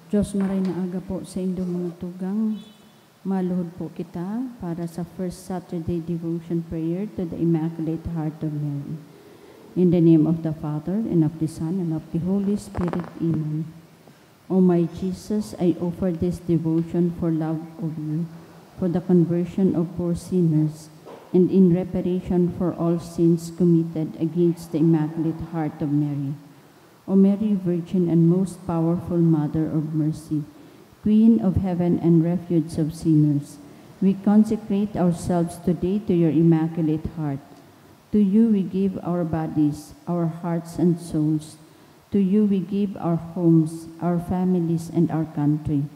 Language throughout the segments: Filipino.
Diyos maray na aga po sa indong mga tugang. Maluhod po kita para sa first Saturday devotion prayer to the Immaculate Heart of Mary. In the name of the Father, and of the Son, and of the Holy Spirit. Amen. O my Jesus, I offer this devotion for love of you, for the conversion of poor sinners, and in reparation for all sins committed against the Immaculate Heart of Mary. O Mary, Virgin and most powerful Mother of Mercy, Queen of heaven and refuge of sinners, we consecrate ourselves today to your Immaculate Heart. To you we give our bodies, our hearts and souls. To you we give our homes, our families, and our country.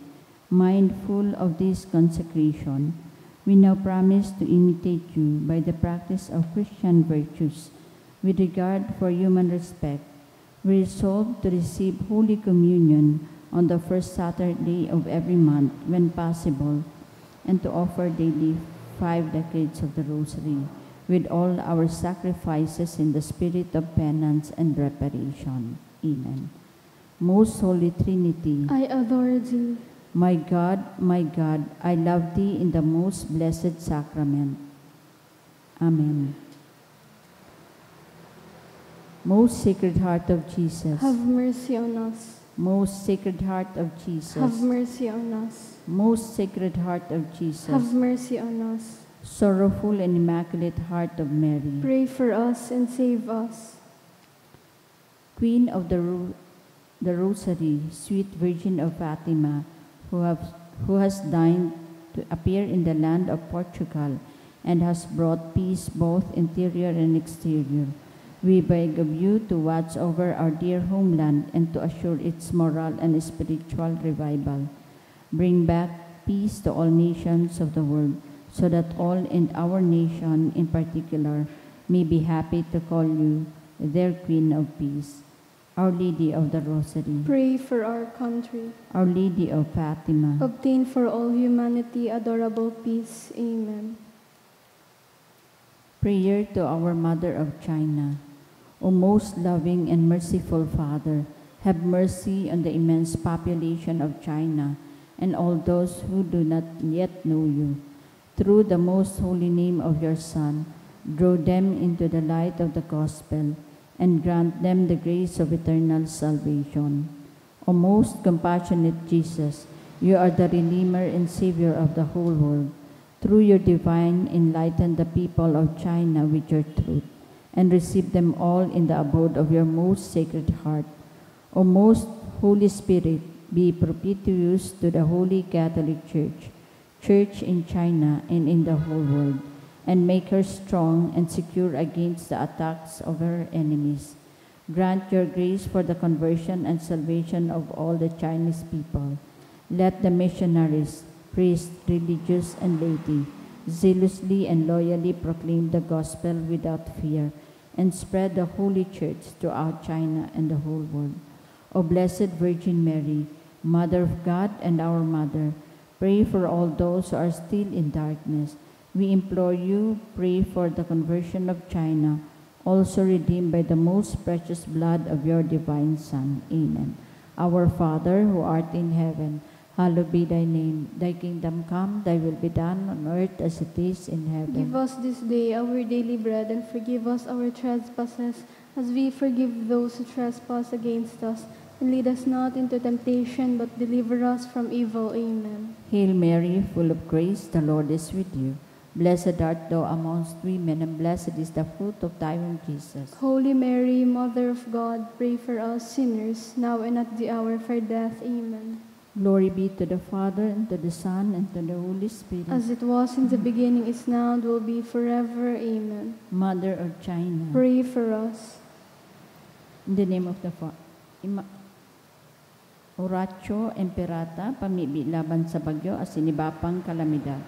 Mindful of this consecration, we now promise to imitate you by the practice of Christian virtues. With regard for human respect, we resolve to receive Holy Communion on the first Saturday of every month when possible, and to offer daily 5 decades of the Rosary with all our sacrifices in the spirit of penance and reparation. Amen. Most Holy Trinity, I adore thee. my God, I love thee in the most blessed sacrament. Amen. Most Sacred Heart of Jesus, Have mercy on us. Most Sacred Heart of Jesus, Have mercy on us. Most Sacred Heart of Jesus, Have mercy on us. Sorrowful and Immaculate Heart of Mary, Pray for us and save us. Queen of the Rosary, sweet Virgin of Fatima, who has deigned to appear in the land of Portugal and has brought peace both interior and exterior, we beg of you to watch over our dear homeland and to assure its moral and spiritual revival. Bring back peace to all nations of the world, so that all in our nation in particular may be happy to call you their Queen of Peace. Our Lady of the Rosary, Pray for our country. Our Lady of Fatima, Obtain for all humanity adorable peace. Amen. prayer to our Mother of China. O most loving and merciful Father, have mercy on the immense population of China and all those who do not yet know you. Through the most holy name of your Son, draw them into the light of the gospel and grant them the grace of eternal salvation. O most compassionate Jesus, you are the Redeemer and Savior of the whole world. Through your divine, enlighten the people of China with your truth, and receive them all in the abode of your most sacred heart. O most Holy Spirit, be propitious to the Holy Catholic Church in China and in the whole world, and make her strong and secure against the attacks of her enemies. Grant your grace for the conversion and salvation of all the Chinese people. Let the missionaries, priests, religious, and laity zealously and loyally proclaim the gospel without fear, and spread the Holy Church throughout China and the whole world. O Blessed Virgin Mary, Mother of God and our Mother, pray for all those who are still in darkness. We implore you, pray for the conversion of China, also redeemed by the most precious blood of your divine Son. Amen. Our Father, who art in heaven, hallowed be thy name. Thy kingdom come, thy will be done on earth as it is in heaven. Give us this day our daily bread, and forgive us our trespasses, as we forgive those who trespass against us. And lead us not into temptation, but deliver us from evil. Amen. Hail Mary, full of grace, the Lord is with you. Blessed art thou amongst women, and blessed is the fruit of thy womb, Jesus. Holy Mary, Mother of God, pray for us sinners, now and at the hour of our death. Amen. Glory be to the Father, and to the Son, and to the Holy Spirit. As it was in the beginning, is now, and will be forever. Amen. Mother of China, Pray for us. in the name of the Father. Oratio Imperata, pamibi laban sa bagyo, asinibapang kalamidad.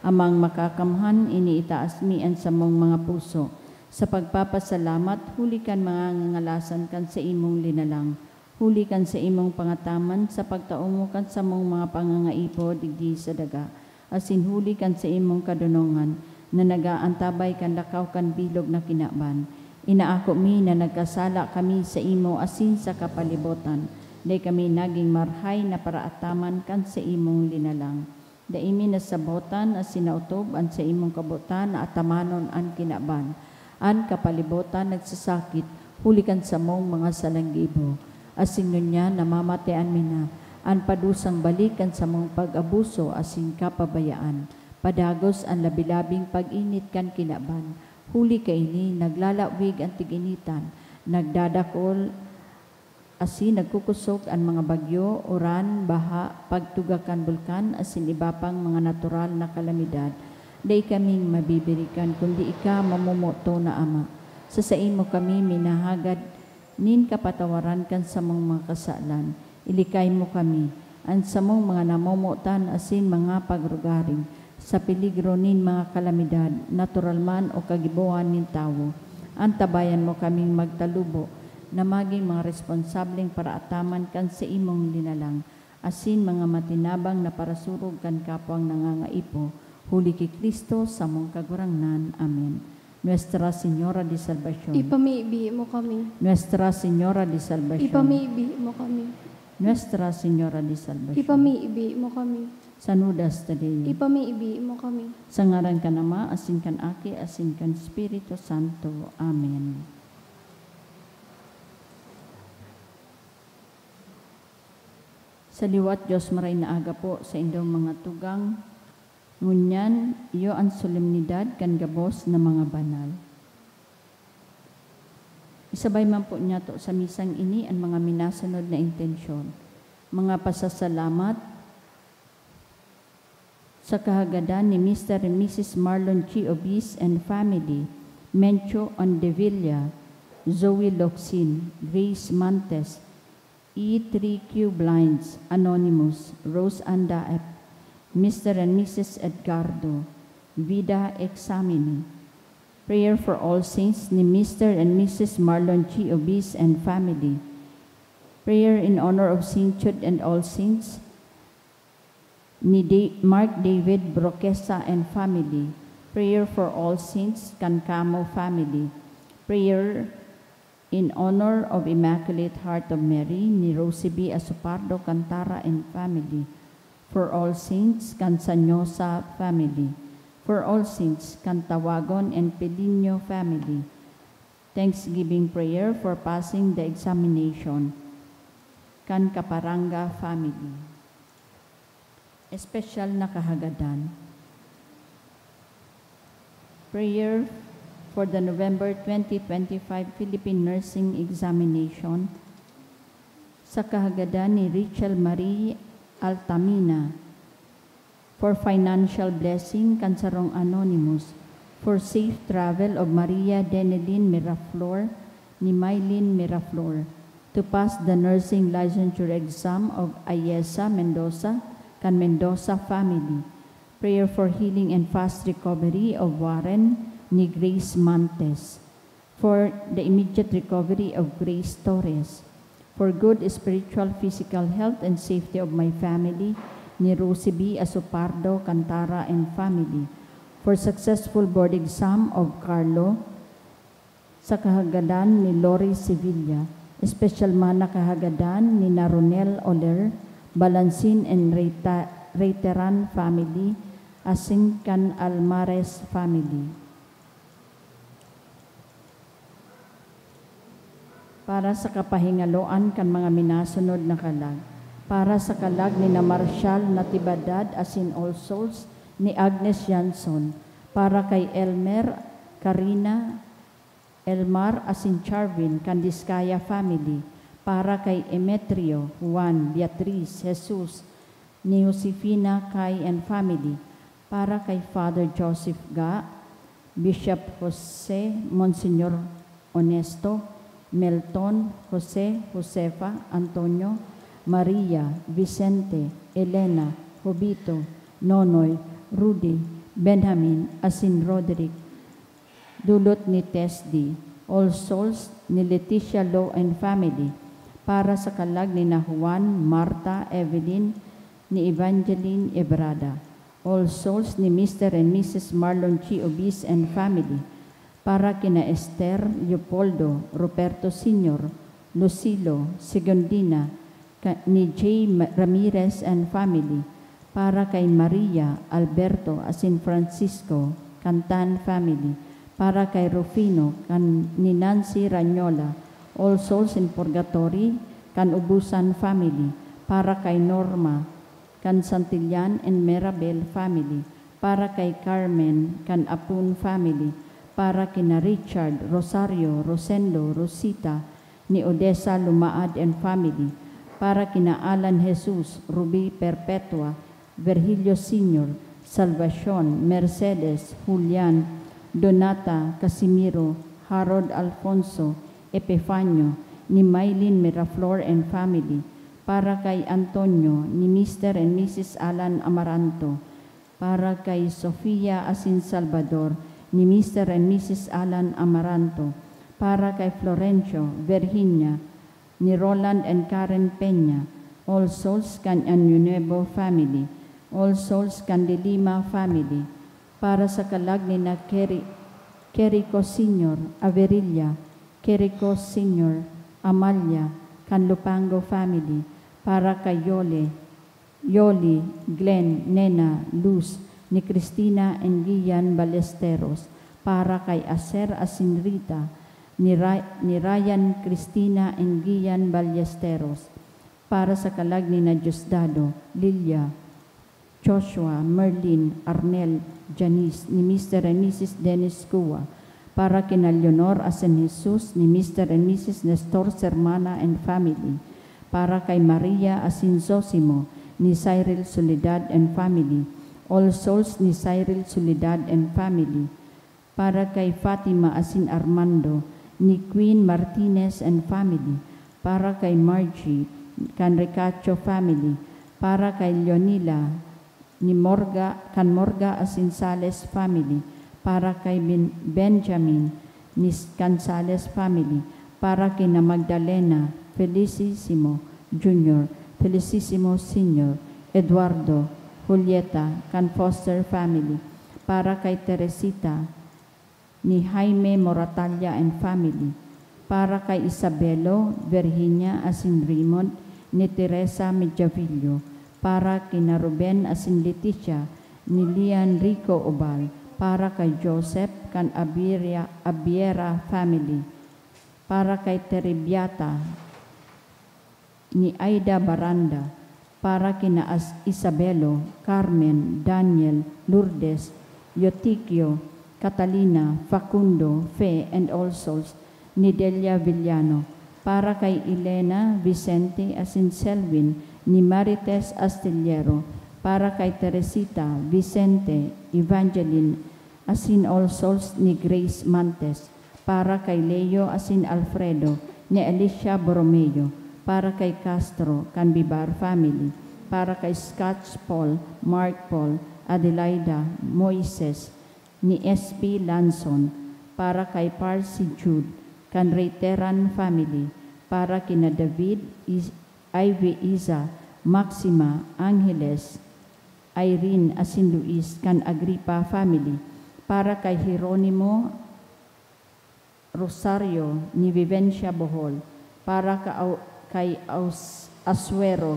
Amang makakamhan, iniitaas mian sa mong mga puso. Sa pagpapasalamat, hulikan mga ngangalasan kan sa imong linalang. Hulikan sa imong pangataman, sa pagtaungukan sa mong mga pangangaipo, digdi sa daga. Asin hulikan sa imong kadunongan, na nagaantabay kan lakaw kan bilog na kinaban. Inaako mi na nagkasala kami sa imo asin sa kapalibotan. Day kami naging marhay na paraataman kan sa imong linalang. Daimi na sabotan as sinautob an sa imong kabutan na atamanon an kinaban. An kapalibutan nagsasakit, hulikan sa mong mga salanggibo. Asin niya namamatean mina, an padusang balikan sa mong pag-abuso asin kapabayaan. Padagos ang labilabing pag-init kan kinaban. Huli kaini naglalawig ang tiginitan, nagdadakol asin nagkukusok ang mga bagyo, uran, baha, pagtugakan bulkan asin iba pang mga natural na kalamidad. Day kaming mabibirikan kundi ika mamumuto na Ama. Sa imo kami minahagad, nin kapatawaran kan sa mga kasalan. Ilikay mo kami, an sa mong mga namumutan asin mga pagrugaring, sa peligro nin mga kalamidad, natural man o kagibuan nin tawo. Antabayan mo kaming magtalubo, na maging mga responsableng paraataman kan sa imong linalang, asin mga matinabang na parasurog kan kapwang nangangaipo, huli kay Kristo sa mong kagurangnan. Amen. Nuestra Señora de Salvación. Ipamibi mo kami. Nuestra Señora de Salvación. Ipamibi mo kami. Nuestra Señora de Salvación. Ipamibi mo kami. Sanudas Tadeyo. Ipamibi mo kami. Sa ngaran kan Ama, asin kan Aki, asin kan Espiritu Santo. Amen. Sa liwat Diyos maray na aga po sa indong mga tugang, ngunyan iyo ang solemnidad kan gabos na mga banal. Isabay man po niya to sa misang ini ang mga minasunod na intensyon, mga pasasalamat sa kahagadan ni Mr. and Mrs. Marlon G. Obis and family, Mencho Ondevilla, Zoe Locsin, Grace Mantes, E3Q Blinds, Anonymous, Rose Anda F., Mr. and Mrs. Edgardo, Vida Examini. Prayer for all saints ni Mr. and Mrs. Marlon G. Obis and family. Prayer in honor of Saint Jude and all saints ni Mark David Broquesa and family. Prayer for all saints, Cancamo family. Prayer in honor of Immaculate Heart of Mary, ni Rosie B. Asupardo Cantara and family. For all saints, Cansanyosa family. For all saints, Cantawagon and Pelino family. Thanksgiving prayer for passing the examination, Can Caparanga family. Espesyal na kahagadan. Prayer for the November 2025 Philippine Nursing Examination sa kahagadan ni Rachel Marie Altamina, for financial blessing Kansarong Anonymous, for safe travel of Maria Denelin Miraflor ni Mylene Miraflor, to pass the nursing licensure exam of Ayesa Mendoza, kan Mendoza family. Prayer for healing and fast recovery of Warren ni Grace Mantes, for the immediate recovery of Grace Torres, for good spiritual, physical health and safety of my family, ni Rosie B. Asupardo, Cantara and family, for successful board exam of Carlo, sa kahagadan ni Lori Sevilla, special man na kahagadan ni Naronel Oler, Balansin and Reiteran family, asin kan Almares family. Para sa kapahingaloan kan mga minasunod na kalag, para sa kalag ni na Marshall Natividad asin All Souls ni Agnes Jansson, para kay Elmer, Karina, Elmar asin Charvin kan Diskaya family, para kay Emetrio, Juan, Beatriz, Jesus, ni Josefina, Kai and family, para kay Father Joseph Ga, Bishop Jose, Monsignor Honesto, Melton, Jose, Josefa, Antonio, Maria, Vicente, Elena, Jobito, Nonoy, Rudy, Benjamin, asin Roderick, dulot ni Tesdi, All Souls ni Leticia Law and family, para sa kalag ni na Juan, Marta, Evelyn, ni Evangeline Ebrada, All Souls ni Mr. and Mrs. Marlon G. Obis and family, para kina Esther, Leopoldo, Roberto Sr., Lucilo, Segundina, ni J. Ramirez and family, para kay Maria Alberto asin Francisco Cantan family, para kay Rufino ni Nancy Ranyola, All Souls in Purgatory, kan Ubusan family, para kay Norma kan Santillan and Merabel family, para kay Carmen kan Apun family, para kina Richard, Rosario, Rosendo, Rosita, ni Odessa Lumaad and family, para kina Alan Jesus, Ruby Perpetua, Virgilio Sr., Salvacion, Mercedes, Julian, Donata, Casimiro, Harold Alfonso, Epifanio, ni Maylin Miraflor and family, para kay Antonio, ni Mr. and Mrs. Alan Amaranto, para kay Sofia Asin Salvador, ni Mr. and Mrs. Alan Amaranto, para kay Florencio, Virginia, ni Roland and Karen Peña, All Souls kan Nuevo family, All Souls Candilima family, para sa kalag ni na Querico Sr., Averilla, Querico Sr., Amalia, Canlupango family, para kay Yoli, Glenn, Nena, Luz, ni Cristina and Gian Ballesteros, para kay Acer Asinrita, ni Ryan, Cristina and Gian Ballesteros, para sa kalag ni na Diosdado, Lilia, Joshua, Merlin, Arnel, Janice, ni Mr. and Mrs. Dennis Cua, para kina Leonor Asen Jesus, ni Mr. and Mrs. Nestor Sermana and family, para kay Maria Asin Zosimo, ni Cyril Soledad and family, All Souls ni Cyril Soledad and family, para kay Fatima Asin Armando, ni Queen Martinez and family, para kay Margie, kan Ricacho family, para kay Leonila, ni Morga Asin Sales family, para kay Benjamin, ni Cansales family, para kay na Magdalena, Felicissimo Jr., Felicissimo Sr., Eduardo, Julieta, kan Foster family, para kay Teresita, ni Jaime Moratalla and family, para kay Isabelo, Virginia Asin Raymond, ni Teresa Mediavillo, para kina Ruben Asin Leticia, ni Lian Rico Obal, para kay Joseph kan Abiera family, para kay Terebiata, ni Aida Baranda, para kina Isabelo, Carmen, Daniel, Lourdes, Yotikio, Catalina, Facundo, Fe, and All Souls, ni Delia Villano, para kay Elena, Vicente, Asin Selwyn, ni Marites Astillero, para kay Teresita, Vicente, Evangeline, Asin All Souls, ni Grace Mantes, para kay Leo Asin Alfredo, ni Alicia Borromeo, para kay Castro, Canbibar family, para kay Scotch Paul, Mark Paul, Adelaida, Moises, ni SP Lanson, para kay Parsi Jude, kan Reiteran family, para kina David, Ivy Isa, Maxima, Angeles, Irene Asin Luis, kan Agripa family, para kay Hieronimo Rosario, ni Vivencia Bohol, para kay Asuero,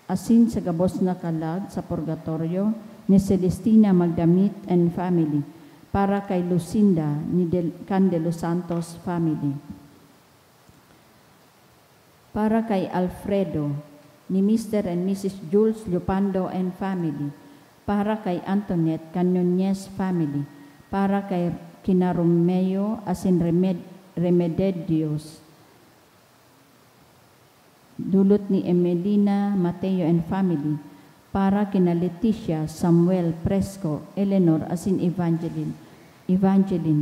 Asin sa gabos na kalag sa purgatorio, ni Celestina Magdamit and family, para kay Lucinda, ni kan de los Santos family, para kay Alfredo, ni Mr. and Mrs. Jules Lupando and family, para kay Antoinette Canyones family, para kay kina Romeo Asin Remedios, dulot ni Emelina Mateo and family, para kina Leticia, Samuel, Presco, Eleanor Asin Evangeline,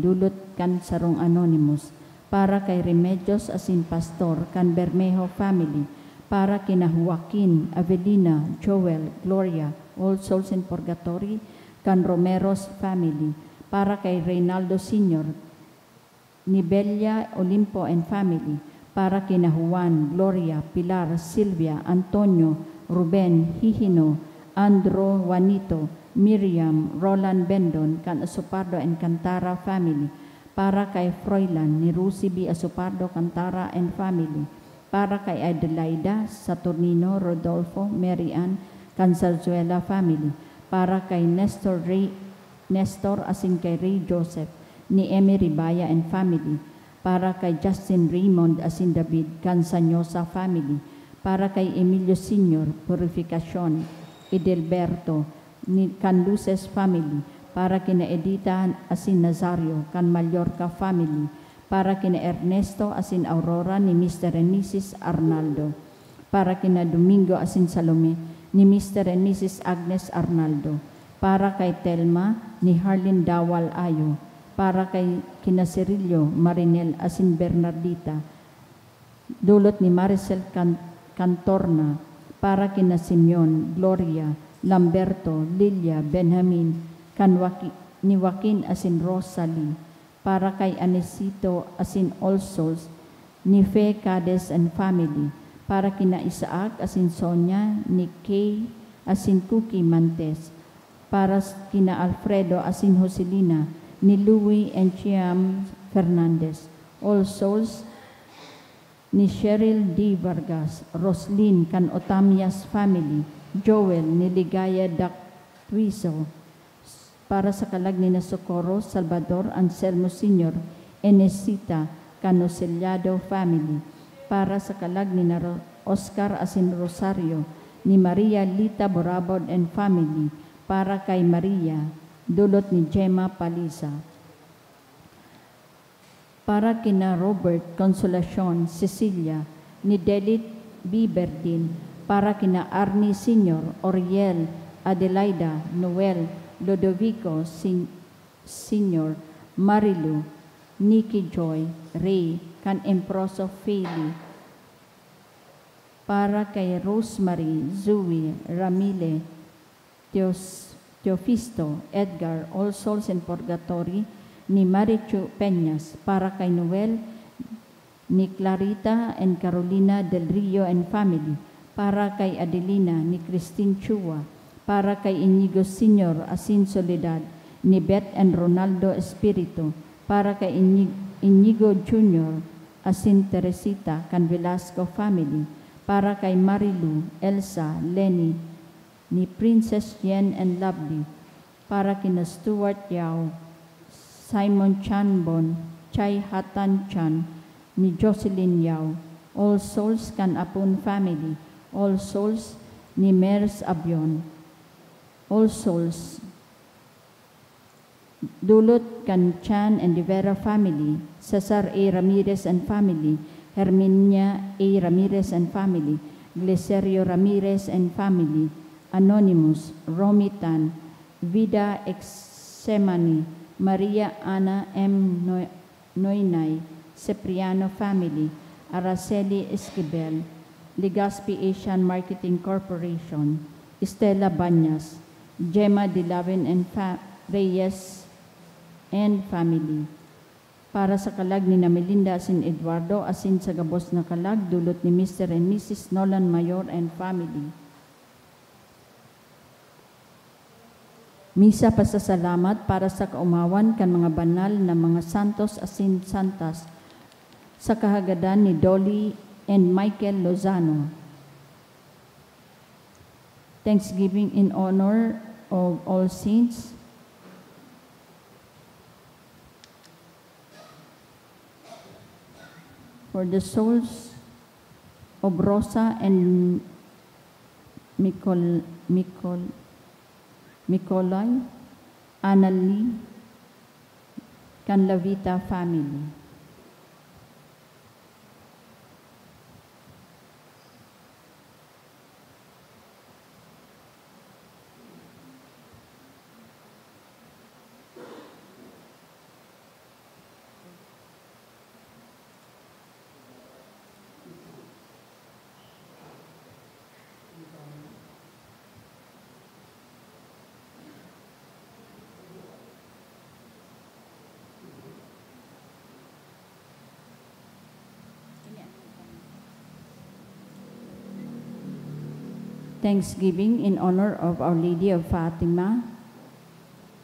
dulot kan Sarong Anonymous, para kay Remedios Asin Pastor, kan Bermejo family, para kina Joaquin, Avelina, Joel, Gloria, All Souls in Purgatory, kan Romero's family, para kay Reynaldo Sr., ni Belia Olimpo and family, para kina Juan, Gloria, Pilar, Silvia, Antonio, Ruben, Hihino, Andro, Juanito, Miriam, Roland Bendon, kan Asupardo and Cantara family, para kay Froilan, ni Rusi B. Asupardo, Cantara and family, para kay Adelaida Saturnino Rodolfo Mary Ann Cansarzuela family, para kay Nestor asin kay Ray Joseph ni Emmy Ribaya and family, para kay Justin Raymond asin David Cansanyosa family, para kay Emilio Sr. Purificacion Edelberto ni Canluces family, para kina Edita asin Nazario kan Mallorca family, para kina Ernesto asin Aurora ni Mr. and Mrs. Arnaldo, para kina Domingo asin Salome ni Mr. and Mrs. Agnes Arnaldo, para kay Telma ni Harlin Dawal Ayo, para kay kina Cirilio Marinel asin Bernardita, dulot ni Maricel Cantorna, para kina Simeon, Gloria, Lamberto, Lilia, Benjamin, ni Joaquin asin Rosalie, para kay Anesito asin All Souls, ni Fe Cades and family, para kina Isaac asin Sonia, ni Kay asin Cookie Mantes, para kina Alfredo asin Joselina, ni Louie and Chiam Fernandez, All Souls, ni Cheryl D. Vargas, Roslyn kan Otamias family, Joel ni Ligaya Dactuizo, para sa kalag ni Socorro Salvador Anselmo Sr. Enesita Canosellado family, para sa kalag ni Oscar asin Rosario, ni Maria Lita Borabod and family, para kay Maria, dulot ni Gemma Palisa, para kina Robert Consolacion Cecilia, ni Delit Biberdin, para kina Arnie Sr., Oriel, Adelaida, Noel, Lodovico Sr., Marilu, Nikki Joy, Ray, kan Emproso Feli, para kay Rosemary, Zoe, Ramile, Teofisto, Edgar, All Souls in Purgatory, ni Marichu Peñas, para kay Noel, ni Clarita and Carolina del Rio and family, para kay Adelina, ni Christine Chua, para kay Inigo Sr. asin Soledad, ni Beth and Ronaldo Espiritu, para kay Inigo Jr. asin Teresita kan Velasco family, para kay Marilu, Elsa, Lenny, ni Princess Yen and Lovely, para kina Stuart Yao, Simon Chanbon, Chai Hatan Chan, ni Jocelyn Yao, All Souls kan Apun family, All Souls ni Mers Abion, All Souls dulot kan Chan and Rivera family, Cesar A. Ramirez and family, Herminia A. Ramirez and family, Gleserio Ramirez and family, Anonymous, Romitan, Vida Exemani, Maria Ana M. Noynay, Cipriano family, Araceli Esquivel, Legazpi Asian Marketing Corporation, Estela Banyas, Gemma Dilavin and Reyes and family. Para sa kalag ni Melinda asin Eduardo asin sa gabos na kalag, dulot ni Mr. and Mrs. Nolan Mayor and family. Misa pasasalamat para sa kaumawan kan mga banal na mga santos asin santas sa kahagadan ni Dolly and Michael Lozano. Thanksgiving in honor of all saints. For the souls of Rosa and Mikolay, Annalie, Canlavita family. Thanksgiving in honor of Our Lady of Fatima,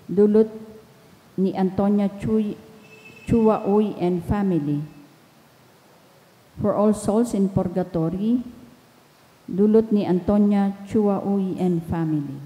dulot ni Antonia Chua Uy and family. For all souls in purgatory, dulot ni Antonia Chuaui and family.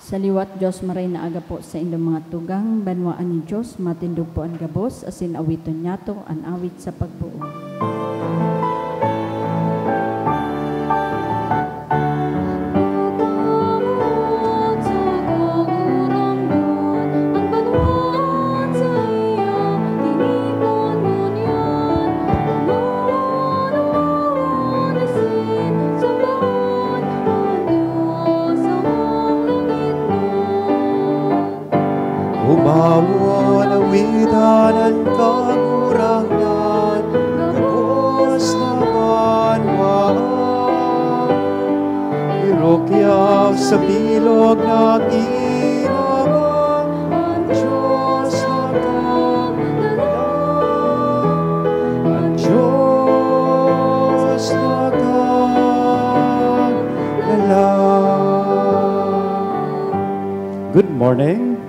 Sa liwat Diyos maray na aga po sa indong mga tugang, banwaan ni Diyos, matindog po ang gabos, asin awiton nyato, an awit sa pagbuo. Umawon ang widanan kagurangan, gabos na banwaan. Irokyaw sa bilog ng inamang, ang Diyos na kagalang, ang Diyos na kagalang. Good morning.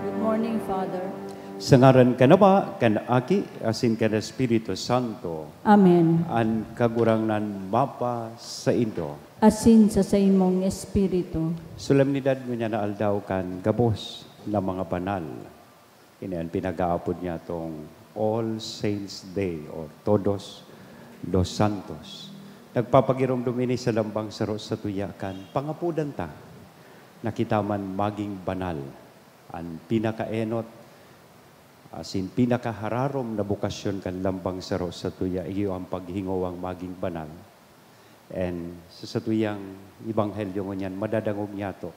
Sa ngaran ka na ba, kan Aki, asin ka na Espiritu Santo, Amen. an kagurangnan mapa sa Indo. Asin sa imong Espiritu. Solemnidad mo niya na aldaw kan gabos na mga banal. Inian pinag-aapod niya tong All Saints Day or Todos los Santos. Nagpapagirom dumini sa lambang saro sa tuyakan, pangapudan ta, nakita man maging banal, ang pinakaenot, asin pinakahararom na bukasyon kan lambang saro sa tuya, iyo ang paghingowang maging banal. And sa tuyang ibanghelyo ngunyan, madadangog niya to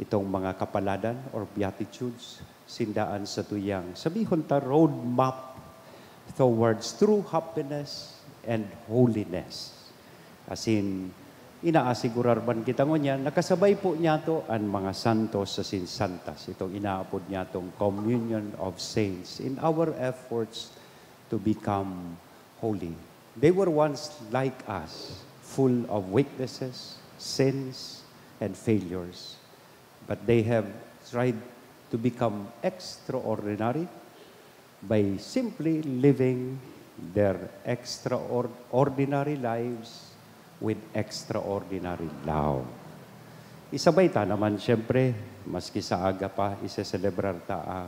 itong mga kapaladan or beatitudes, sindaan sa tuyang, sabihon ta, road map towards true happiness and holiness. Asin, inaasigurar man kita ngunyan, nakasabay po niya to ang mga santos sa sinsantas. Itong inaapod niya tong communion of saints in our efforts to become holy. They were once like us, full of weaknesses, sins, and failures. But they have tried to become extraordinary by simply living their extraordinary lives with extraordinary love. Isabay ta naman, siyempre, maski sa aga pa, isa-celebrar ta ang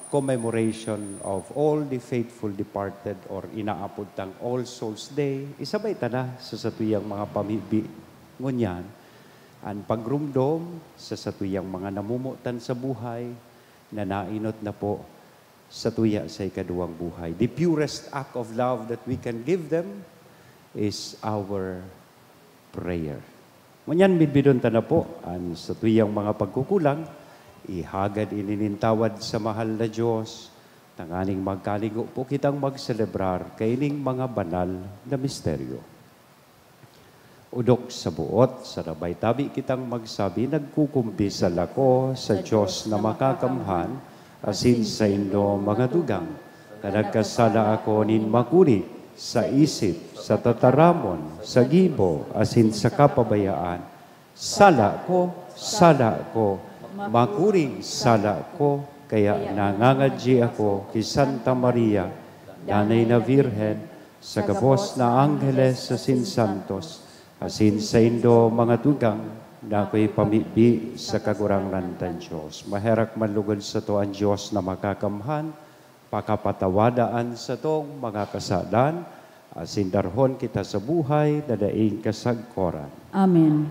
commemoration of all the faithful departed or inaapod tang All Souls Day. Isabay ta na sa satuyang mga pamibi ngunyan, ang pagrumdom sa satuyang mga namumutan sa buhay na nainot na po sa tuya sa ikaduwang buhay. The purest act of love that we can give them is our prayer. Ngunyan, bidbidon ta na po, ang sa tuyang mga pagkukulang, ihagad ininintawad sa mahal na Diyos, tanganing magkaligo po kitang magselebrar kaining mga banal na misteryo. Udok sa buot, sa rabay tabi kitang magsabi, nagkukumbisal ako sa Diyos na makakamhan, asin sa indo mga dugang, kanagkasala ako nin makulit, sa isip, sa tataramon, sa gibo, asin sa kapabayaan. Sala ko, makuring sala ko, kaya nangangadji ako kay Santa Maria, Danay na Virhen, sa gabos na Angeles sa sinsantos, asin sa indo mga tugang, na ako'y pamibi sa kagurangnan tan Diyos. Maherak manlugod sa to ang Diyos na makakamhan, pakapatawadaan sa tong mga kasalan, asindarhon kita sa buhay, dadaing kasagkoran. Amen.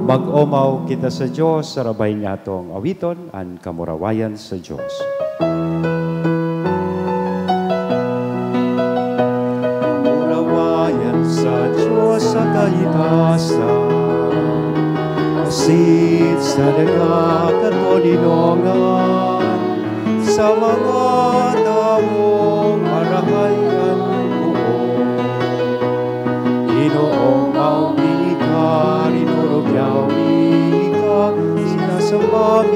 Mag-omaw kita sa Diyos, sarabay niya itong awiton, ang kamurawayan sa Diyos. sa daga katolinongan, sa mga damong marahayan buo. Inoong maumi ka, rinurugyaw ka, sinasamba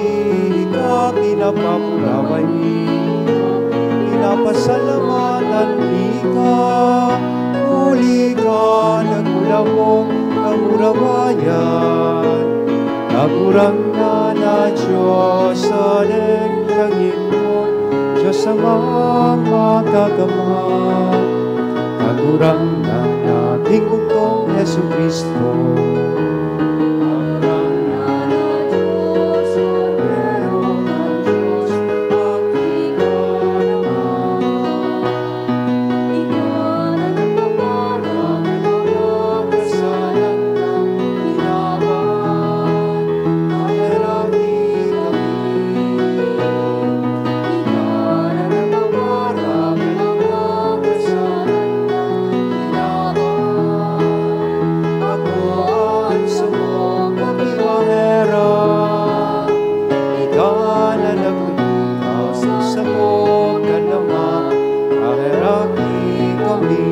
ka, pinapapulaway ka, pinapasalamatan ka, huli ka, nagulabong kamurawayan. Nagurang na Diyos sa langit mo, Diyos sa mga kagamot. Nagurang na nating bugtong Yesu Kristo. Nagurang na Diyos sa meron ng Diyos, makika naman. Ikaw na nagpaparang ng mga kasalan ng ginawa. Maharaki kami. Ikaw na nagpaparang ng mga kasalan ng ginawa. Ako ang sumong pagkibahera. Ikaw na nagtutulaw sa pagkalama. Maharaki kami.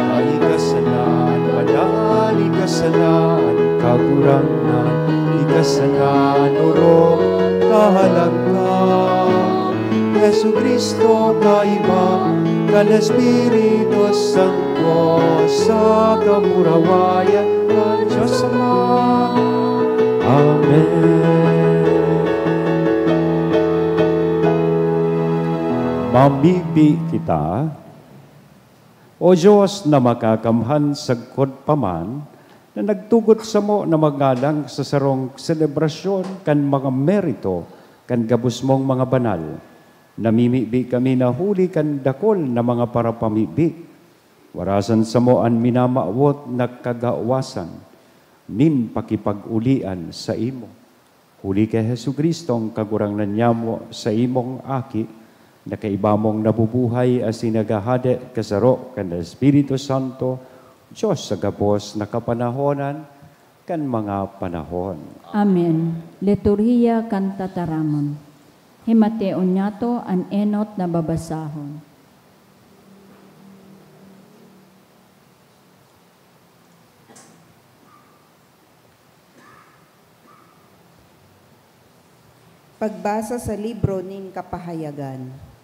Ay kasalan, banal, ikasalan, kagurangan, ikasalan, urong, kahalagkan. Yesu Kristo, kaiba, kan Espiritu Santo, sa kamurawayan ng Diyos Ama. Amen. Mamigbi kita, O Diyos na makakamhan sagkod paman, na nagtugot sa mo na magalang sa sarong selebrasyon kan mga merito, kan gabus mong mga banal. Namimibi kami na huli kan dakol na mga parapamibi. Warasan sa mo an minamaawot na kagawasan, nin pakipag-ulian sa imo. Huli kay Hesu Kristong kagurangnan niya mo sa imong aki, na kaibamong nabubuhay as sinagahade kasaro kan Espiritu Santo, Diyos sa gabos na kapanahonan kan mga panahon. Amen. Liturhiya kan tataramon. Himateon nyato an enot na babasahon. Pagbasa sa libro ning kapahayagan.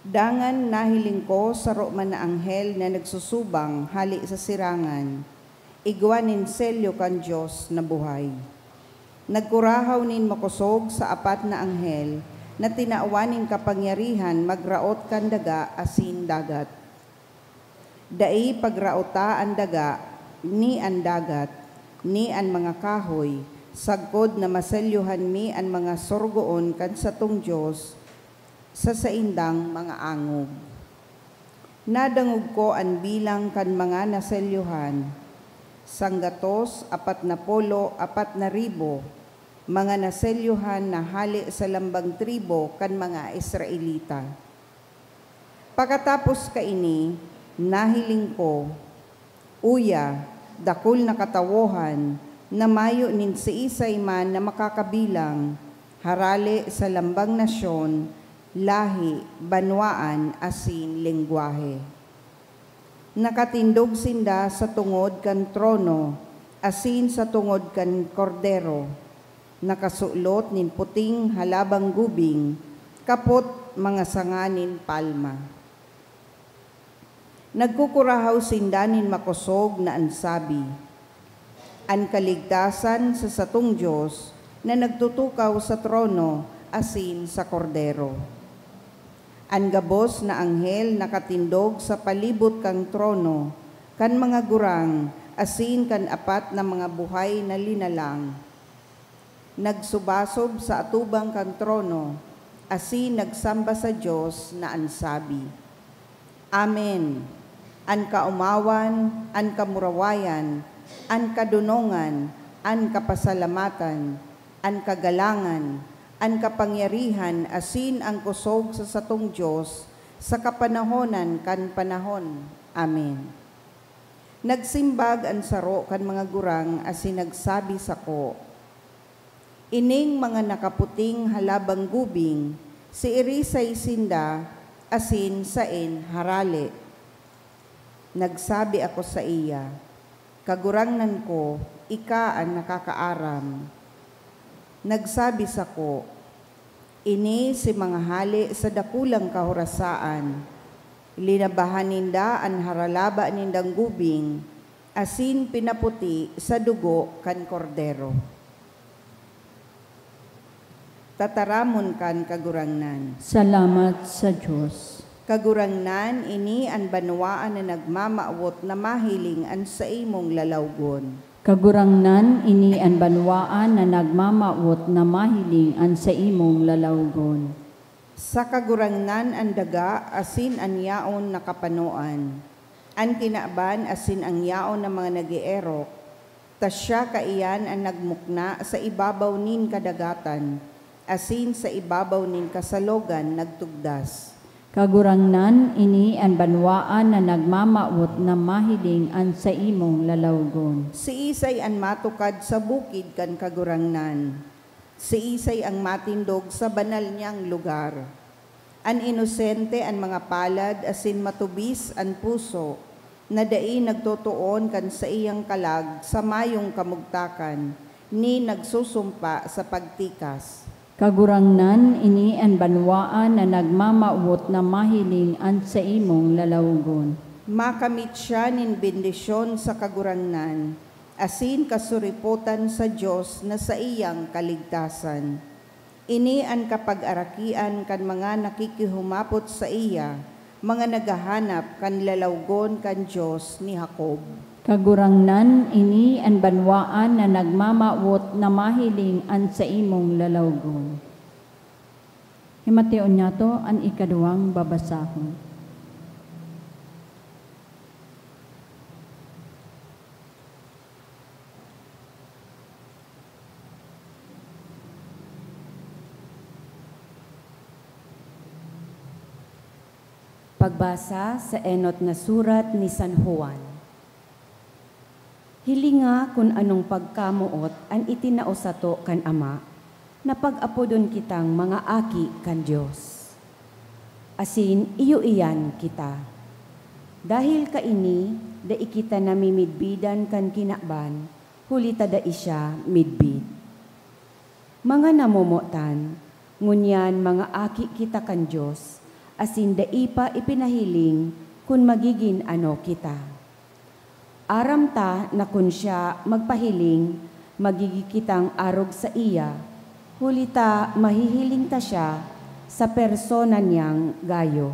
Dangan nahiling ko sa man na anghel na nagsusubang hali sa sirangan, igwanin selyo kan Diyos na buhay. Nagkurahaw nin makusog sa apat na anghel na tinaawanin kapangyarihan magraot kan daga asin dagat. Dai pagrauta ang daga, ni ang dagat, ni ang mga kahoy, sagkod na maselyuhan mi ang mga sorgoon kan satong Diyos, sa saindang mga angog. Nadangog ko ang bilang kan mga naselyuhan, sanggatos, 40, 4,000, mga naselyuhan na hali sa lambang tribo kan mga Israelita. Pagkatapos kaini, nahiling ko, uya, dakul na katawohan, na mayo nin si isay man na makakabilang, harali sa lambang nasyon, lahi, banwaan, asin, lengguwahe. Nakatindog sinda sa tungod kan trono, asin sa tungod kan kordero. Nakasulot nin puting halabang gubing, kapot mga sanganin palma. Nagkukurahaw sinda nin makosog na ansabi, an kaligtasan sa satong Diyos na nagtutukaw sa trono, asin sa kordero. Ang gabos na anghel nakatindog sa palibot kang trono, kan mga gurang, asin kan apat na mga buhay na linalang. Nagsubasob sa atubang kang trono, asin nagsamba sa Diyos na ansabi, Amen. An kaumawan, an kamurawayan, an kadunongan, an kapasalamatan, an kagalangan, ang kapangyarihan asin ang kusog sa satong Diyos sa kapanahonan kan panahon. Amen. Nagsimbag ang saro kan mga gurang asin nagsabi sako, ining mga nakaputing halabang gubing, si irisay sinda, asin sain harali. Nagsabi ako sa iya, kagurangnan ko, ika ang nakakaaram. Nagsabi sako, ini si mga hali sa dakulang kahorasaan, linabahan ninda ang haralaba nindang gubing, asin pinaputi sa dugo kan kordero. Tataramon kan kagurangnan. Salamat sa Diyos. Kagurangnan, ini ang banwaan na nagmamaawot na mahiling an sa imong lalawgon. Kagurangnan, ini ang banwaan na nagmamaot na mahiling an sa imong lalawgon. Sa kagurangnan ang daga, asin ang yaon na kapanoan. Ang kinaaban, asin ang yaon na mga nag-ierok. Tasya kaiyan ang nagmukna sa ibabaw nin kadagatan, asin sa ibabaw nin kasalogan nagtugdas. Kagurangnan, ini ang banwaan na nagmamaot na mahiling an sa imong lalawgon. Si Isay ang matukad sa bukid kan kagurangnan. Si Isay ang matindog sa banal niyang lugar. An inosente ang mga palad, asin matubis ang puso, na dai nagtutuon kan sa iyang kalag sa mayong kamugtakan, ni nagsusumpa sa pagtikas. Kagurangnan, ini ang banwaan na nagmamaot na mahiling an sa imong lalawgon. Makamit siya nin bendisyon sa kagurangnan, asin kasuriputan sa Diyos na sa iyang kaligtasan. Ini ang kapag-arakian kan mga nakikihumapot sa iya, mga naghahanap kan lalawgon kan Diyos ni Jacob. Kagurangnan, ini ang banwaan na nagmamaot na mahiling an sa imong lalawgon. Himateon niya to ang ikaduwang babasahon. Pagbasa sa enot na surat ni San Juan. Hilinga kung anong pagkamuot ang itinausato kan Ama, na pag-apodon kitang mga aki kan Diyos. Asin iyo iyan kita. Dahil kaini, da ikita namimidbidan kan kinakban, hulita da isya midbid. Mga namumutan, ngunyan mga aki kita kan Diyos, asin daipa ipinahiling kun magiging ano kita. Aram ta na kun siya magpahiling, magigi kitang arog sa iya, hulita mahihiling ta siya sa persona niyang gayo.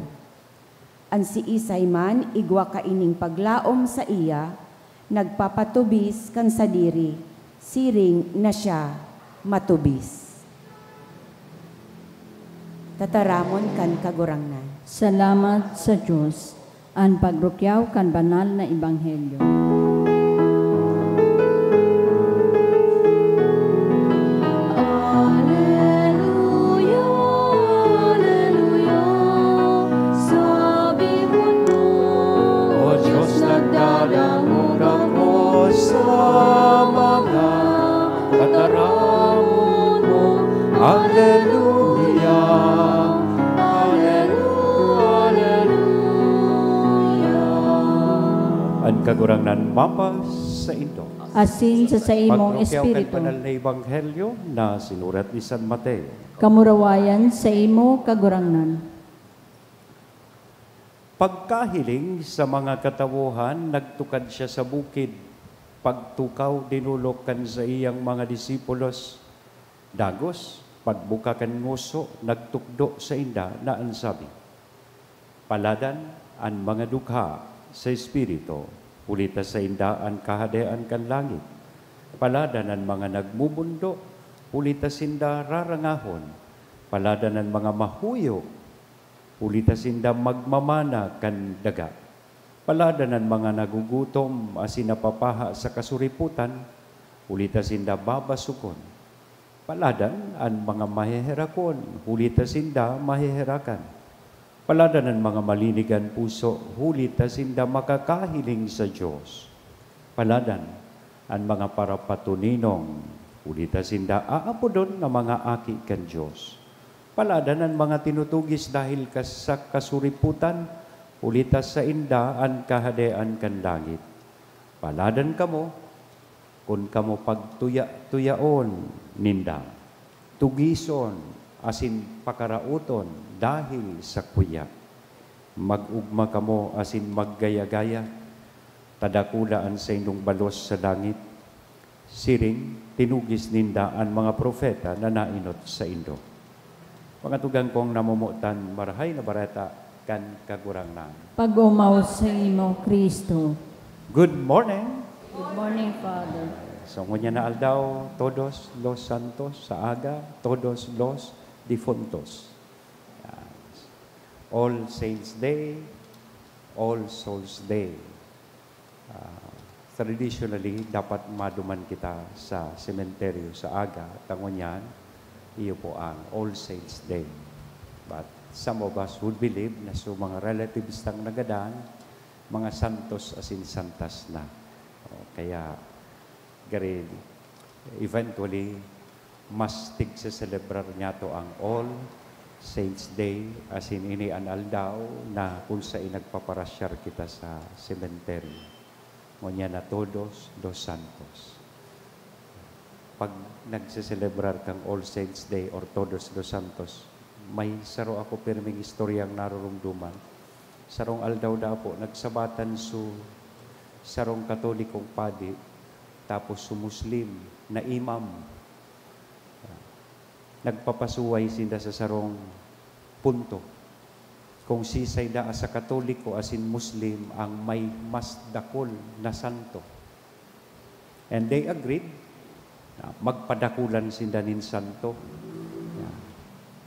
An si Isay man igwa kaining paglaom sa iya, nagpapatubis kan sa diri, siring na siya matubis. Tataramon kan kagurangnan. Salamat sa Diyos. Ang pagrukyaw kan banal na ebanghelyo. Kagurangnan mapas sa Indo. Asin sa imong Pagrukyaw kan espiritu. banal na ebanghelyo na sinurat ni San Mateo. Kamurawayan sa imo kagurangnan. Pagkahiling sa mga katawuhan, nagtukad siya sa bukid. Pagtukaw, dinulok kan sa iyang mga disipulos. Dagos, pagbuka kan nguso, nagtukdo sa inda na ansabi. Paladan ang mga dukha sa espiritu, pulita sa inda ang kahadean kan langit. Paladan ang mga nagmumundo, pulita sinda rarangahon. Paladan ang mga mahuyo, pulita sinda magmamana kan daga. Paladan ang mga nagugutom, asin napapaha sa kasuriputan, pulita sinda babasukon. Paladan ang mga mahihirakon, pulita sinda mahihirakan. Paladan ang mga malinigan puso, hulita sinda makakahiling sa Diyos. Paladan ang mga parapatuninong ulita sinda aapodon nga mga aki kan Dios. Paladan ang mga tinutugis dahil sa kasuriputan ulita sa inda ang kahadean kan langit. Paladan kamo kung kamo pagtuya-tuyaon ninda. Tugison asin pakarauton dahil sa kuya. Mag-ugma kamo asin maggaya-gaya. Tadakulaan sa inyong balos sa langit. Siring tinugis ninda ang mga propeta na nainot sa indo. Mga tugang kong namumutan marahay na barata kan kagurangnan. Pag-umaw sa imo, Kristo. Good morning! Good morning, Father. So, ngunya na aldaw, todos los santos sa aga, todos los difuntos. Yes. All Saints Day, All Souls Day. Traditionally, dapat maduman kita sa sementeryo sa aga. Tangunyan, iyo po ang All Saints Day. But some of us would believe na so mga relatives tang nagadan, mga santos asin santas na. Kaya, gari, eventually, mas tig sa celebrar niya to ang All Saints Day asin ini an aldaw na kung sa inagpaparasyar kita sa sementeryo. Ngonya na todos los santos. Pag nagsiselebrar kang All Saints Day or todos los santos, may saro ako pirming istoryang narurumduman. Sarong aldaw da po, nagsabatan sarong katolikong padi, tapos Muslim na imam. Nagpapasuway sinda sa sarong punto. Kung sisay da sa Katoliko asin Muslim ang may mas dakol na santo. And they agreed na magpadakulan sinda nin santo.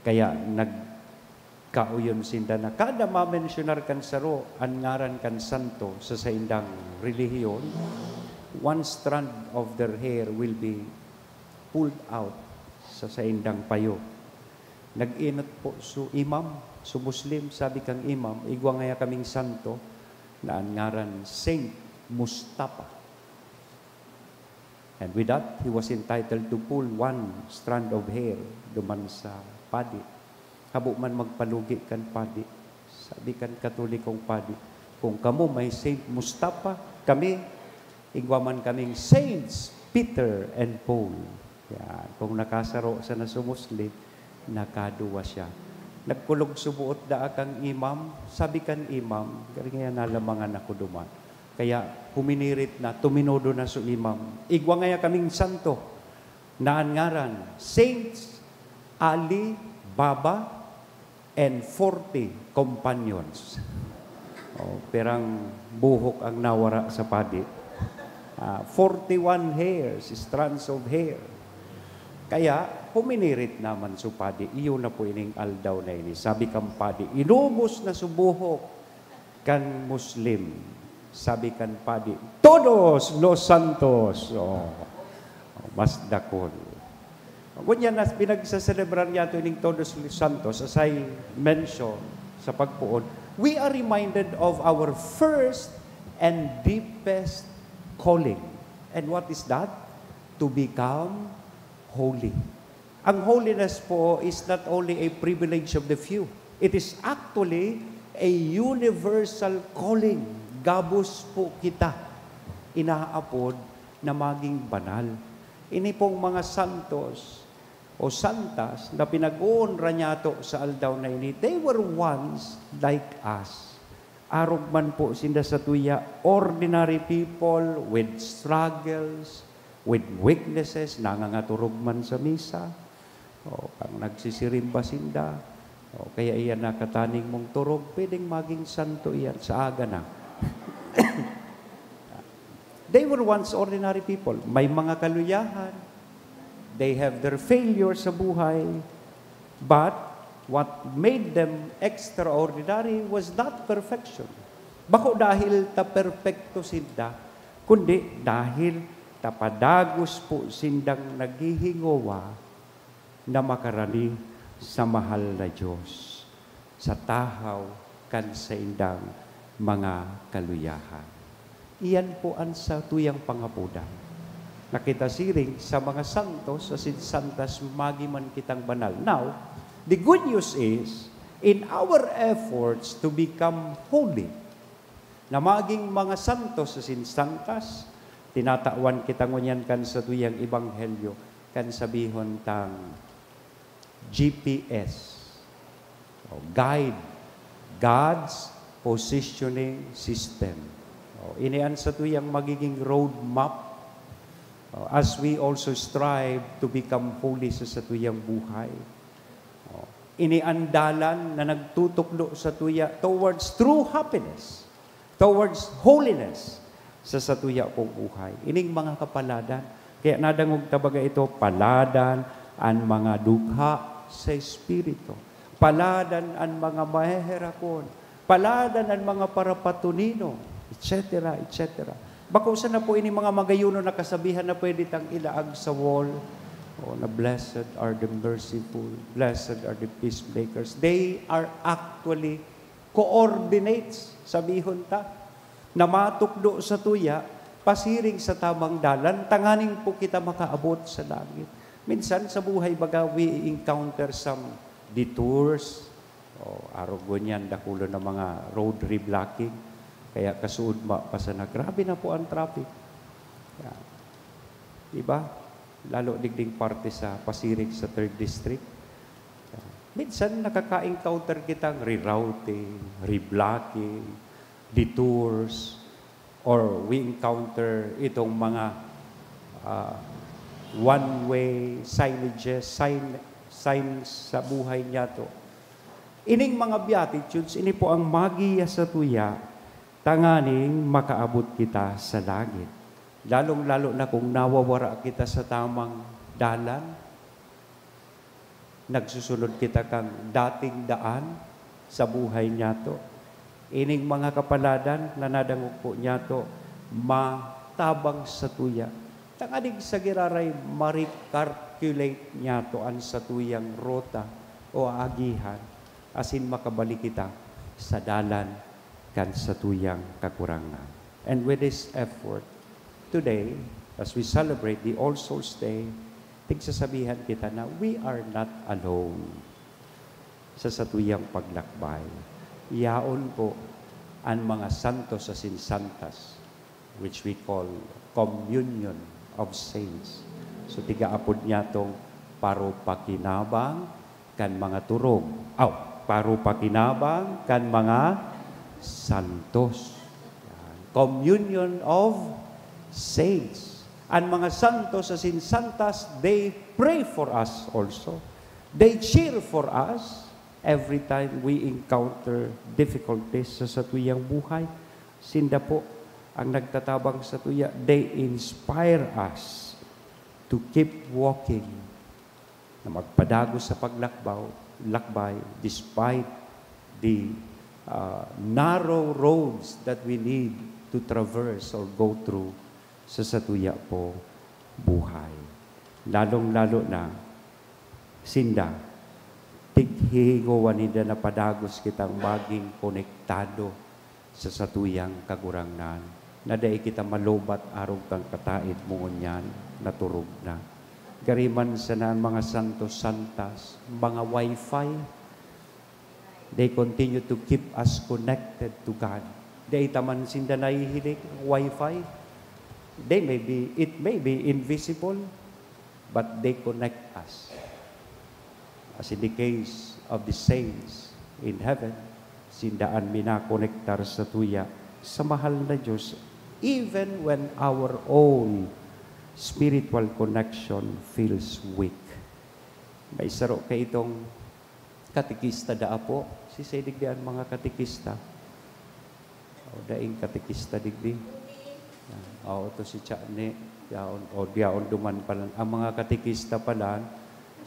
Kaya nagkauyon sinda na kada ma-mentionar kan saro ang ngaran kan santo sa saindang relihiyon, one strand of their hair will be pulled out sa saindang payo. Nag-inot po imam, Muslim, sabi kang imam, igwa ngaya kaming santo na ang ngaran Saint Mustafa. And with that, he was entitled to pull one strand of hair duman sa padi. Habo man magpalugi kan padi. Sabi kan katolikong padi, kung kamo may Saint Mustafa, kami, igwa man kaming Saints Peter and Paul. Yan. Kung nakasaro sa Muslim, nakaduwa siya. Nagkulog subuot da kang imam, sabi kan imam, kaya nalamangan ako duman. Kaya huminirit na, tuminodo na su imam. Igwa ngaya kaming santo, naan ngaran, Saints Ali, Baba, and 40 companions. Perang buhok ang nawara sa padi. 41 hairs, strands of hair. Kaya, huminirit naman su padi. Iyo na po ining aldaw na ini. Sabi kang padi, inubos na subuhok kan Muslim. Sabi kan padi, todos los santos. Mas dakol. Ganyan na pinagsaselebrar niya ito ining todos los santos, as I mentioned sa pagpuon, we are reminded of our first and deepest calling. And what is that? To become holy. Ang holiness po is not only a privilege of the few. It is actually a universal calling. Gabos po kita inaapod na maging banal. Ini pong mga santos o santas na pinag-uunra niya to sa aldaw na ini, they were once like us. Arog man po sinda sa tuya, ordinary people with struggles, with weaknesses, nangangaturog man sa misa, kang nagsisirimba sinda, kaya iyan nakataning mong turog, pwedeng maging santo iyan sa aga na. They were once ordinary people. May mga kaluyahan. They have their failures sa buhay. But what made them extraordinary was not perfection. Bako dahil ta perfecto sinda, kundi dahil tapadagos po sindang naghihingowa na makarani sa mahal na Diyos, sa tahaw kan sa indang mga kaluyahan. Iyan po ang sa tuyang pangapuda. Nakita siring sa mga santos, sa santas, magiman kitang banal. Now, the good news is, in our efforts to become holy, na maging mga santos sa sinsantas, tinatawan kita ngunyan kan sa tuyang ebanghelyo, kan sabihon tang GPS, o guide, God's positioning system. Inian sa tuyang magiging road map as we also strive to become holy sa tuyang buhay. Iniandalan na nagtutuklo sa tuya towards true happiness, towards holiness sa tuya kong buhay. Ining mga kapaladan, kaya nadangog tabaga ito, paladan ang mga dugha sa Espiritu, paladan ang mga maheherakon, paladan ang mga parapatunino, etc., etc. Bakusan na po ini mga magayuno na kasabihan na pwede tang ilaag sa wall, na blessed are the merciful, blessed are the peacemakers. They are actually coordinates, sabihon ta, na matukdo sa tuya, pasiring sa tamang dalan, tanganing po kita makaabot sa langit. Minsan sa buhay baga, we encounter some detours, araw ganyan, dakulo na mga road reblocking, kaya kasuod mapasana. Grabe na po ang traffic. Yeah. Diba? Lalo digding parte sa pasiring sa 3rd District. Yeah. Minsan nakaka-encounter kitang rerouting, reblocking, detours, or we encounter itong mga one-way signages, signs sa buhay niya to. Ining mga beatitudes, ini po ang magiya sa tuya, tanganing makaabot kita sa langit. Lalong-lalo na kung nawawara kita sa tamang dalan, nagsusunod kita kang dating daan sa buhay niya to. Ining mga kapaladan na nadangog po niya to, matabang sa tuya. Tanganing sa giraray, ma-recalculate niya to ang sa tuyang rota o agihan, asin makabalik kita sa dalan kan sa tuyang kakurangan. And with this effort, today, as we celebrate the All Souls Day, tigsasabihan kita na we are not alone sa tuyang paglakbay. Yaon po ang mga santos sa sinsantas, which we call communion of saints. So tigaapod niya tong parupakinabang kan mga turong. Parupakinabang kan mga santos. Communion of saints. Ang mga santos sa sinsantas, they pray for us also. They cheer for us every time we encounter difficulties sa tuyang buhay. Sinda po ang nagtatabang sa tuya, they inspire us to keep walking, na magpadago sa paglakbay, despite the narrow roads that we need to traverse or go through sa tuya po buhay. Lalong-lalo na, sinda, tighihinguan nila na padagos kitang maging konektado sa satuyang kagurangan, na dahil kita malubat arog kang katait mo nyan, naturog na. Gariman sa naan mga santos-santas, mga Wi-Fi, they continue to keep us connected to God. Dahil taman sinda nahihilig, Wi-Fi, it may be invisible, but they connect us. As in the case of the saints in heaven, sindaan minakonektar sa tuya sa mahal na Diyos, even when our own spiritual connection feels weak. May saro kay itong katikista da po, si Sedigdian mga katikista. O daing katikista digdi. O ito si Chane, diyaon duman pala. Ang mga katikista pala,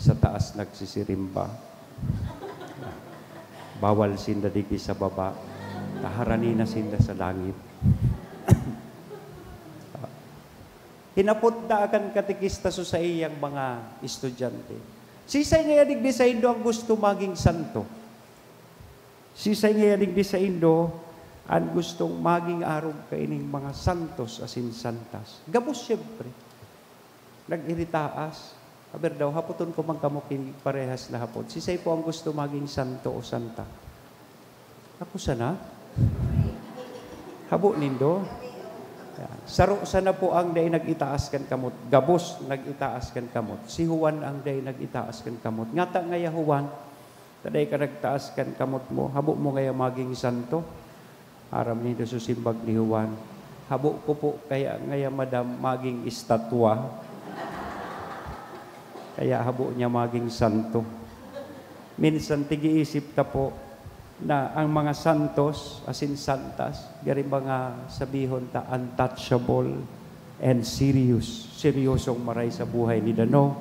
sa taas nagsisirimba. Bawal sinda digi sa baba. Taharani na sinda sa langit. Hinapot na akan katikista so sa iyang mga estudyante. Sisay nga digdi sa Indo ang gusto maging santo. Sisay nga digdi sa Indo An gustong maging arog kaining mga santos asin santas. Gabos siyempre. Nag-iritaas. Aber daw, haputon ko magkamukin parehas na hapon. Si Say po ang gusto maging santo o santa. Ako sana? Habo nindo? Saro sana po ang day nag-itaas kan kamot. Gabos nag-itaas kan kamot. Si Juan ang day nag-itaas kan kamot. Ngata ngaya Juan, taday ka nagtaas kan kamot mo. Habo mo ngaya maging santo. Aram nindo susimbag ni Juan. Habo ko po kaya ngaya madam maging estatwa. Kaya habo niya maging santo. Minsan tigi-isip ta po na ang mga santos, asin santas, gari mga sabihon ta untouchable and serious. Seryosong maray sa buhay ni Dano.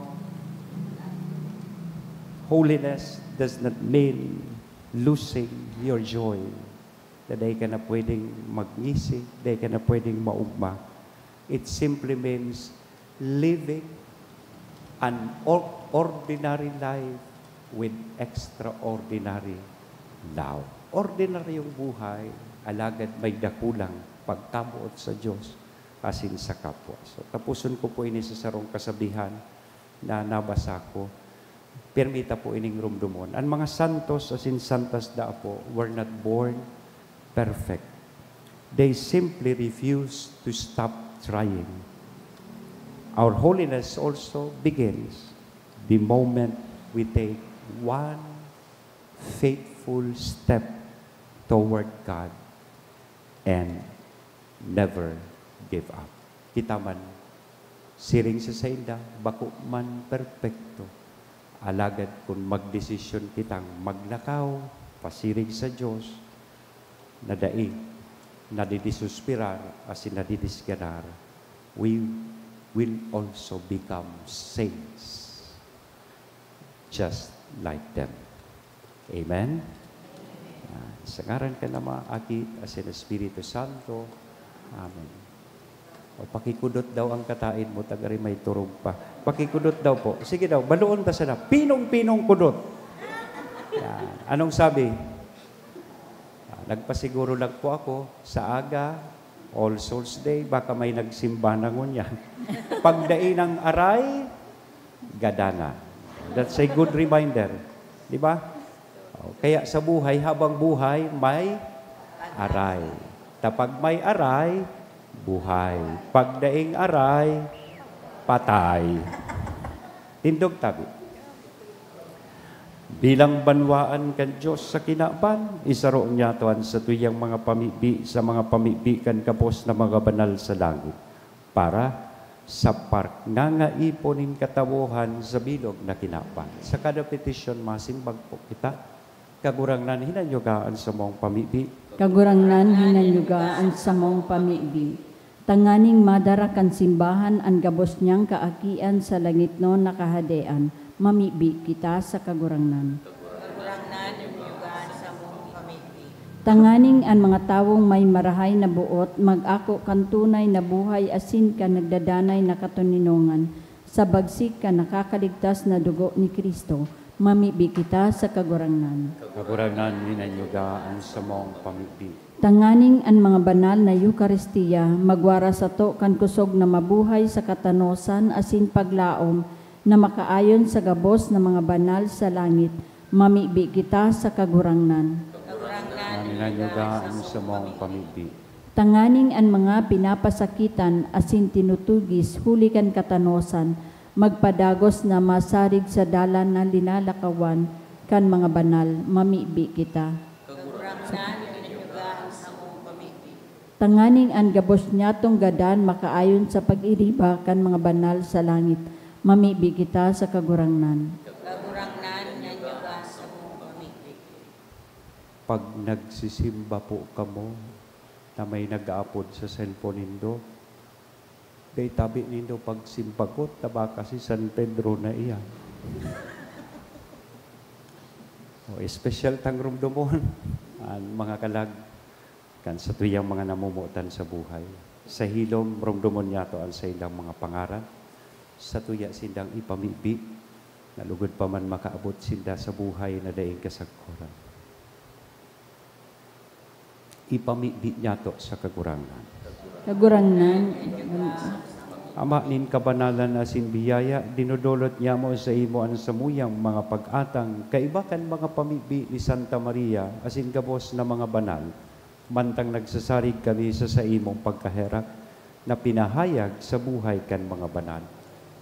Holiness does not mean losing your joy. Daday ka na pwedeng magngisi, daday ka na pwedeng maugma. It simply means living an ordinary life with extraordinary love. Ordinary yung buhay, alagad may dakulang pagkabuot sa Diyos asin sa kapwa. So, tapuson ko po ini sa sarong kasabihan na nabasa ko. Permita po ining rumdumon. Ang mga santos asin santas da po were not born perfect. They simply refuse to stop trying. Our holiness also begins the moment we take one faithful step toward God and never give up. Kita man, siring sa sainda, bako man perfecto. Alagad kung magdesisyon kitang maglakaw, pasiring sa Diyos, nadaig, nadidisuspirar, asin nadidisganar, we will also become saints just like them. Amen? Sa ngaran ka na maakit asin Espiritu Santo. Amen. O pakikudot daw ang katain mo, tagari may turog pa. Pakikudot daw po. Sige daw, baluon ta sana. Pinong-pinong kudot. Yan. Anong sabi? Nagpasiguro lang po ako sa aga, All Souls Day, baka may nagsimba na ngunya. Pagdain ng aray, gadana. That's a good reminder. Di ba? Kaya sa buhay, habang buhay, may aray. Tapag may aray, buhay. Pagdaing aray, patay. Tindog tabi. Bilang banwaan kan Diyos sa kinaban, isaro niya tuan sa tuyang mga pamibi, sa mga pamibi kan kapos na mga banal sa langit, para sa park nga nga iponin katawohan sa bilog na kinaban. Sa kada petisyon, masimbag po kita, kagurangnan hinanyugaan sa mong pamibi. Kagurangnan hinanyugaan sa mong pamibi. Tanganing madara kan simbahan ang gabos niyang kaakian sa langit no nakahadean, mamibi kita sa kagurangnan. Kagurangnan yung yugaan sa mong pamibi. Tanganing ang mga tawong may marahay na buot, mag-ako kan tunay na buhay asin ka nagdadanay na katuninongan, sa bagsik ka nakakaligtas na dugo ni Kristo, mamibi kita sa kagurangnan. Kagurangnan hinanyugaan sa mong pamibi. Tanganing ang mga banal na Eukaristiya, magwara sa to kan kusog na mabuhay sa katanosan asin paglaom, na makaayon sa gabos na mga banal sa langit, mamibi kita sa kagurangnan. Kagurangnan sa mong pamibi. Tanganing ang mga pinapasakitan asin tinutugis hulikan katanosan, magpadagos na masarig sa dalan na linalakawan kan mga banal, mamibi kita. Kagurangnan sa mong pamibi. Tanganing ang gabos niyatong gadan makaayon sa pag-iriba kan mga banal sa langit, mamibi kita sa kagurangnan. Kagurangnan niya sa mong pamibi. Pag nagsisimba po kamo na may nag-aapod sa cellphone nindo, kay tabi nindo pag simpakot, taba kasi San Pedro na iyan. Special tang rumdumon ang mga kalag kan sa tuyang mga namumutan sa buhay. Sa hilom, rumdumon niya to ang sa ilang mga pangarap. Sa tuya sindang ipamibi, nalugod pa man makaabot sinda sa buhay na daing kasagkuran. ipamibi niya to sa kagurangan. Kagurangnan, Ama nin kabanalan asin biyaya, dinudulot niya mo sa imo ang samuyang mga pag-atang, kaibakan mga pamibi ni Santa Maria, asin gabos na mga banal, mantang nagsasarig kami sa imong pagkaherap, na pinahayag sa buhay kan mga banal.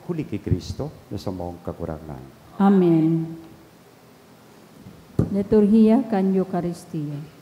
Huli kay Kristo na sa mong kakurangan. Amen. Liturhiya kan Eucharistia.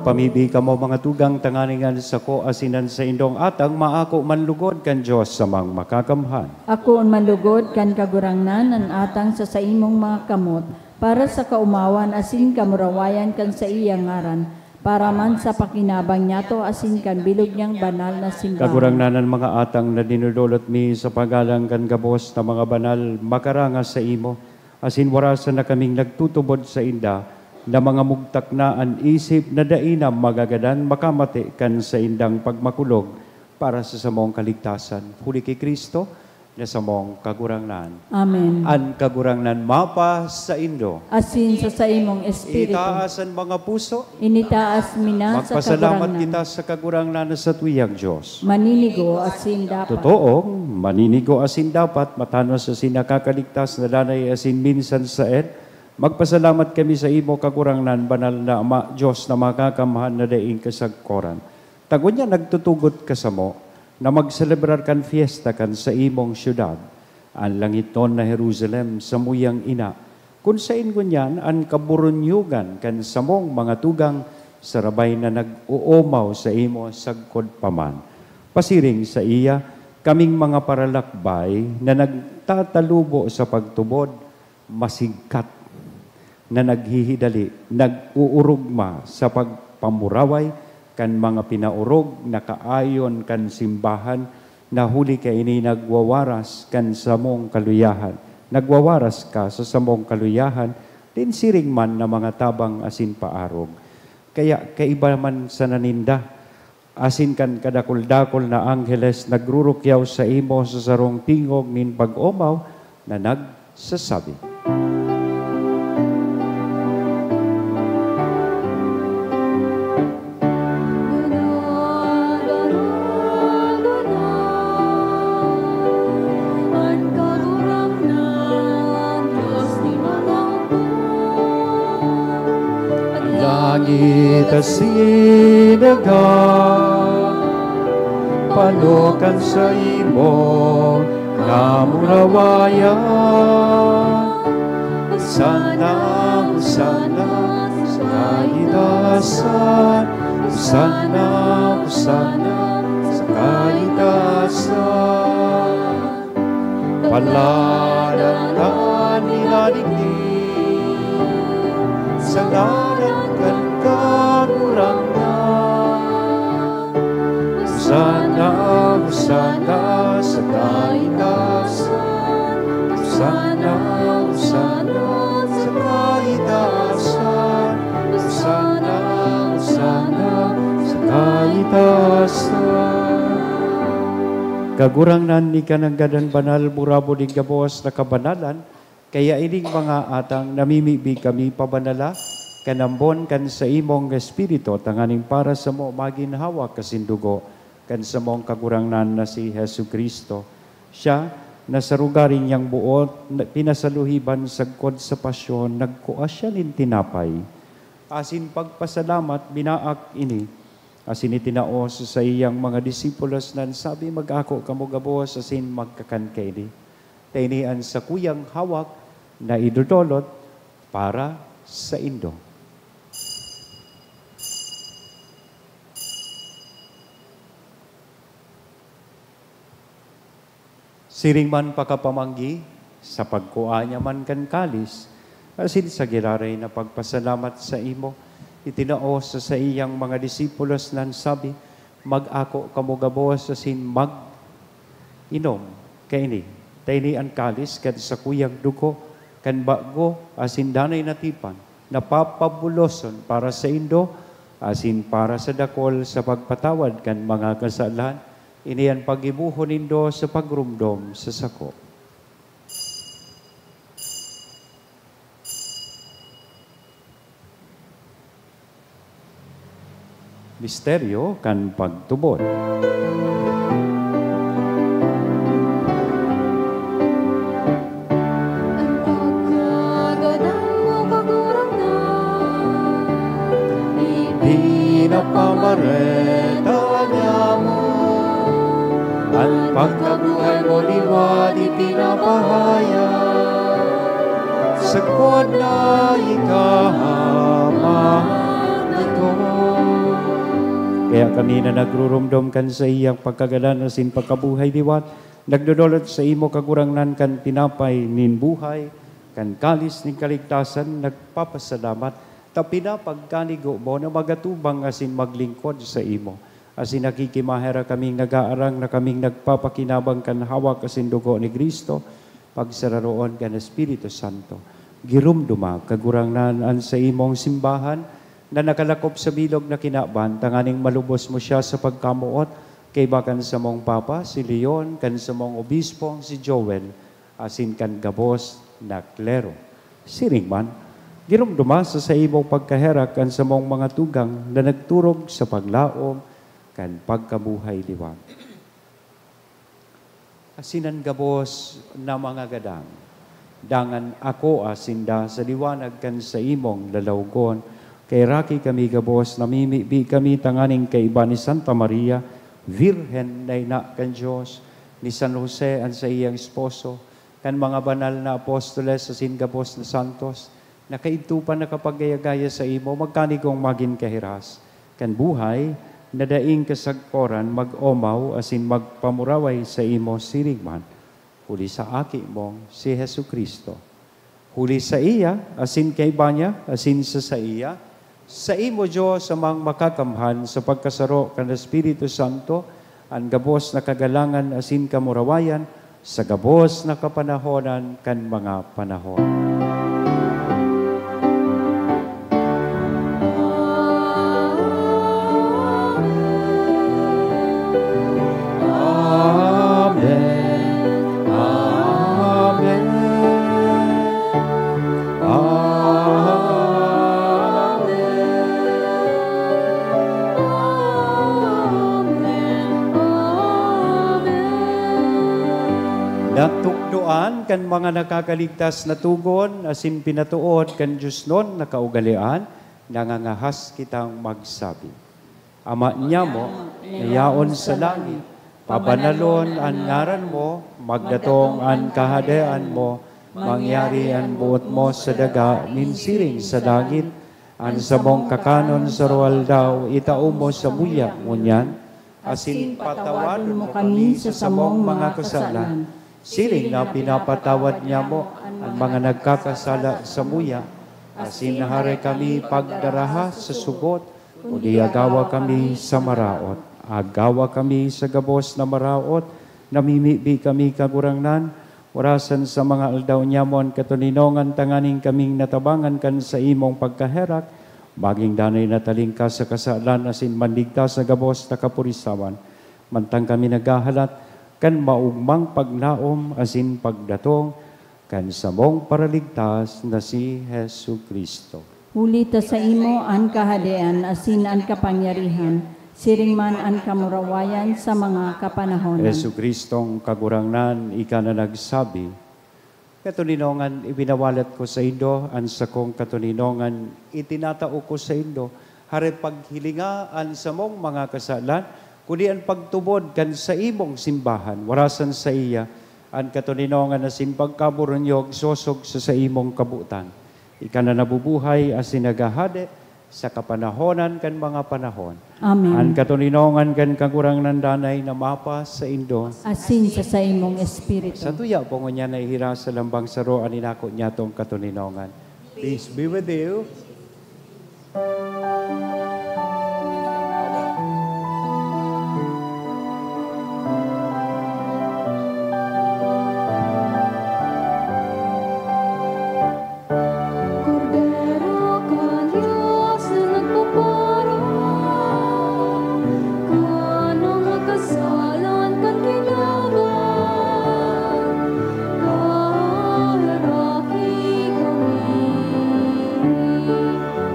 Pamibi ka mo mga tugang tanganingan sa ko asinan sa indong atang maako manlugod kan Diyos sa mang makakamhan. Ako ang manlugod kan kagurangnan ang atang sa imong mga kamot, para sa kaumawan asin kamurawayan kan sa iyang ngaran, para man sa pakinabang niya to asin kan bilog niyang banal na simbahan. Kagurangnan ang mga atang na dinudulot mi sa pagalang kan gabos na mga banal, makarangas sa imo, asin warasan na kaming nagtutubod sa inda, na mga mugtak na ang isip na dainam magagadan makamati kan sa indang pagmakulog para sa samong kaligtasan. Huli kay Kristo na samong kagurangnan. Amen. An kagurangnan mapa sa indo. Asin sa imong espiritu. Itaas ang mga puso. Initaas mina sa Magpasalamat kagurangnan. kita sa kagurangnan sa tuyang Diyos. Maninigo asin dapat. Totoo, maninigo asin dapat, matanos asin nakakaligtas na danay asin minsan sa Magpasalamat kami sa imo kagurangnan, banal na Ama, Diyos na makakamahan na daing kasagkoran. Tago niya nagtutugot ka sa mo, na magselebrar kan fiesta kan sa imong syudad, ang langiton na Jerusalem sa muyang ina, kung sa ingunyan ang kaburunyugan kan sa mong mga tugang, sarabay na nag-uumaw sa imo sagkod paman. Pasiring sa iya, kaming mga paralakbay na nagtatalubo sa pagtubod, masigkat na naghihidali, nag-uurugma sa pagpamuraway kan mga pinaurog na kaayon kan simbahan na huli ka ini nagwawaras kan samong kaluyahan. Nagwawaras ka sa samong kaluyahan, din siring man na mga tabang asin paarog. Kaya kaiba man sa naninda, asin kan kadakol-dakol na angheles nagrurukyaw sa imo sa sarong tingog nin pag-umaw na nagsasabi. Langit asinaga, panukan sa imo, namurawayan. Sana, sana, sa kaligtasan. Sana, sana, sa kaligtasan. Palalangan nilaligid, sa ngalan kan kagurangnan. Sana, sana, sa kaligtasan. Sana, sana, sa kaligtasan. Sana, sana, sa kaligtasan. Kagurangnan ni kananggadan banal burabo di gabos na kabanalan, kaya ining mga atang namimibig kami pabanala, kanambon kan sa imong espiritu, tanganing para sa mo maginhawa kasindugo, kan sa mong kagurangnan na si Hesu Kristo. Siya, na sa rugaring yang buot, pinasaluhiban sagkod sa pasyon, nagkuha siya nin tinapay. Asin pagpasalamat, binaak ini, asin itinaos sa iyang mga disipulos nan sabi, mag-ako kamo gabos, asin magkakan kaini. Tainian sa kuyang hawak na idudolot para sa indo. Siring man pakapamanggi, sa pagkuha niya man kan kalis, asin sa giraray na pagpasalamat sa imo, itinaos sa iyang mga disipulos nan sabi, mag-ako kamo gabos asin mag-inom kaini. Taini ang kalis kad sa kuyang dugo, kan bago asin danay natipan, napapabuloson para sa indo, asin para sa dakol sa pagpatawad kan mga kasalanan, iniyan pag-ibuhon nindo sa pagrumdom sa sako. Misteryo kan pagtubod. Pinapamareta niya mo, ang pagkabuhay mo liwat itinapahaya, sa kuwan na ikahamang ito. Kaya kami na nagrurumdom kan sa iyang pagkagalan asin pagkabuhay liwat, nagdodolot sa imo kagurangnan kan tinapay nin buhay, kan kalis nin kaligtasan, nagpapasalamat, tapina pagkanigo mo na magatubang asin maglingkod sa imo. Asin nakikimahera kaming nag-aarang na kaming nagpapakinabang kan hawak asin dugo ni Kristo, pagsararoon kan Espiritu Santo. Girumduma kagurangnan sa imong simbahan na nakalakop sa bilog na kinaban, tanganing malubos mo siya sa pagkamuot, kay bakan sa mong Papa, si Leon, kan sa mong Obispo, si Joel, asin kan gabos na klero. Siring man, girumduma sa imong pagkaherak kan sa mong mga tugang na nagturog sa paglaom kan pagkabuhay liwat. Asinan gabos na mga gadang, dangan ako asinda sa liwanag kan sa imong lalawgon, kay raki kami gabos, namimibi kami tanganing kay iba ni Santa Maria, Virhen na ina kan Diyos, ni San Jose ang sa iyang esposo, kan mga banal na apostoles asin gabos na santos, na kaitupan na kapagayagaya sa imo, magkanigong magin kahiras. Kan buhay, na daing kasagporan, mag-omaw, asin magpamuraway sa imo sirigman. Huli sa aki mong si Hesu Kristo. Huli sa iya, asin kay banya, asin sa iya, sa imo Diyos amang makakamhan sa pagkasaro kan Espiritu Santo, ang gabos na kagalangan asin kamurawayan, sa gabos na kapanahonan kan mga panahon. Natukdoan kan mga nakakaligtas na tugon, asin pinatuod kan Diyos nun nakaugalian, nangangahas kitang magsabi. Ama niya mo, nayaon sa langit, pabanalon ang ngaran mo, magdatong ang kahadaan mo, mangyari ang buot mo sa daga, minsiring sa langit, ang samong kakanon sa rual daw, itao mo sa muyak ngunyan, asin patawadon mo kami sa samong mga kasalan, siling na pinapatawad niya mo ang mga nagkakasala sa muya, asin nahari kami pagdaraha sa sugot, o di agawa kami sa maraot. Agawa kami sa gabos na maraot, namimibi kami kagurangnan, orasan sa mga aldaw niamon katuninongan tanganing kaming natabangan kan sa imong pagkaherak, baging danay nataling ka sa kasalan asin manligtas sa gabos na kapurisawan, mantang kami naghahalat, kan maugmang paglaom asin pagdatong kan samong paraligtas na si Hesu Kristo. Huli ta sa imo ang kahadian, asin ang kapangyarihan, siring man ang kamurawayan sa mga kapanahonan. Yesu Kristong kagurangnan, ika na nagsabi, katuninongan ibinawalat ko sa Indo, an sa kong katuninongan itinatao ko sa Indo, hari paghilingaan sa mong mga kasalan, kundi ang pagtubod kan sa imong simbahan, warasan sa iya, ang katuninongan na simpagkaburunyog, sosog sa imong kabutan. Ika na nabubuhay as sinagahade sa kapanahonan kan mga panahon. Amen. Ang katuninongan kan kagurang nandanay na mapa sa Indo. Asin sa imong espiritu. Sa tuya po niya na ihira sa lambang saro, aninako niya tong katuninongan. Peace be with you. Cordero ka Diyos na nagpapara, kano nga kasalan kan kinaban, kaharaki kami.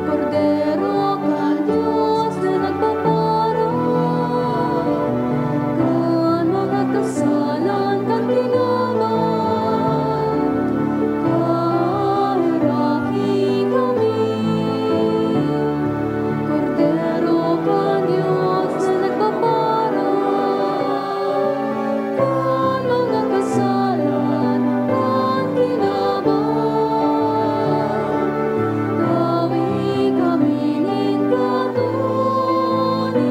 Cordero ka Diyos na nagpapara, kano nga kasalan kan kinaban, kaharaki kami. Cordero ka Diyos na nagpapara, kan mga kasalan kan kinaban, gawi kami ning katuninongan.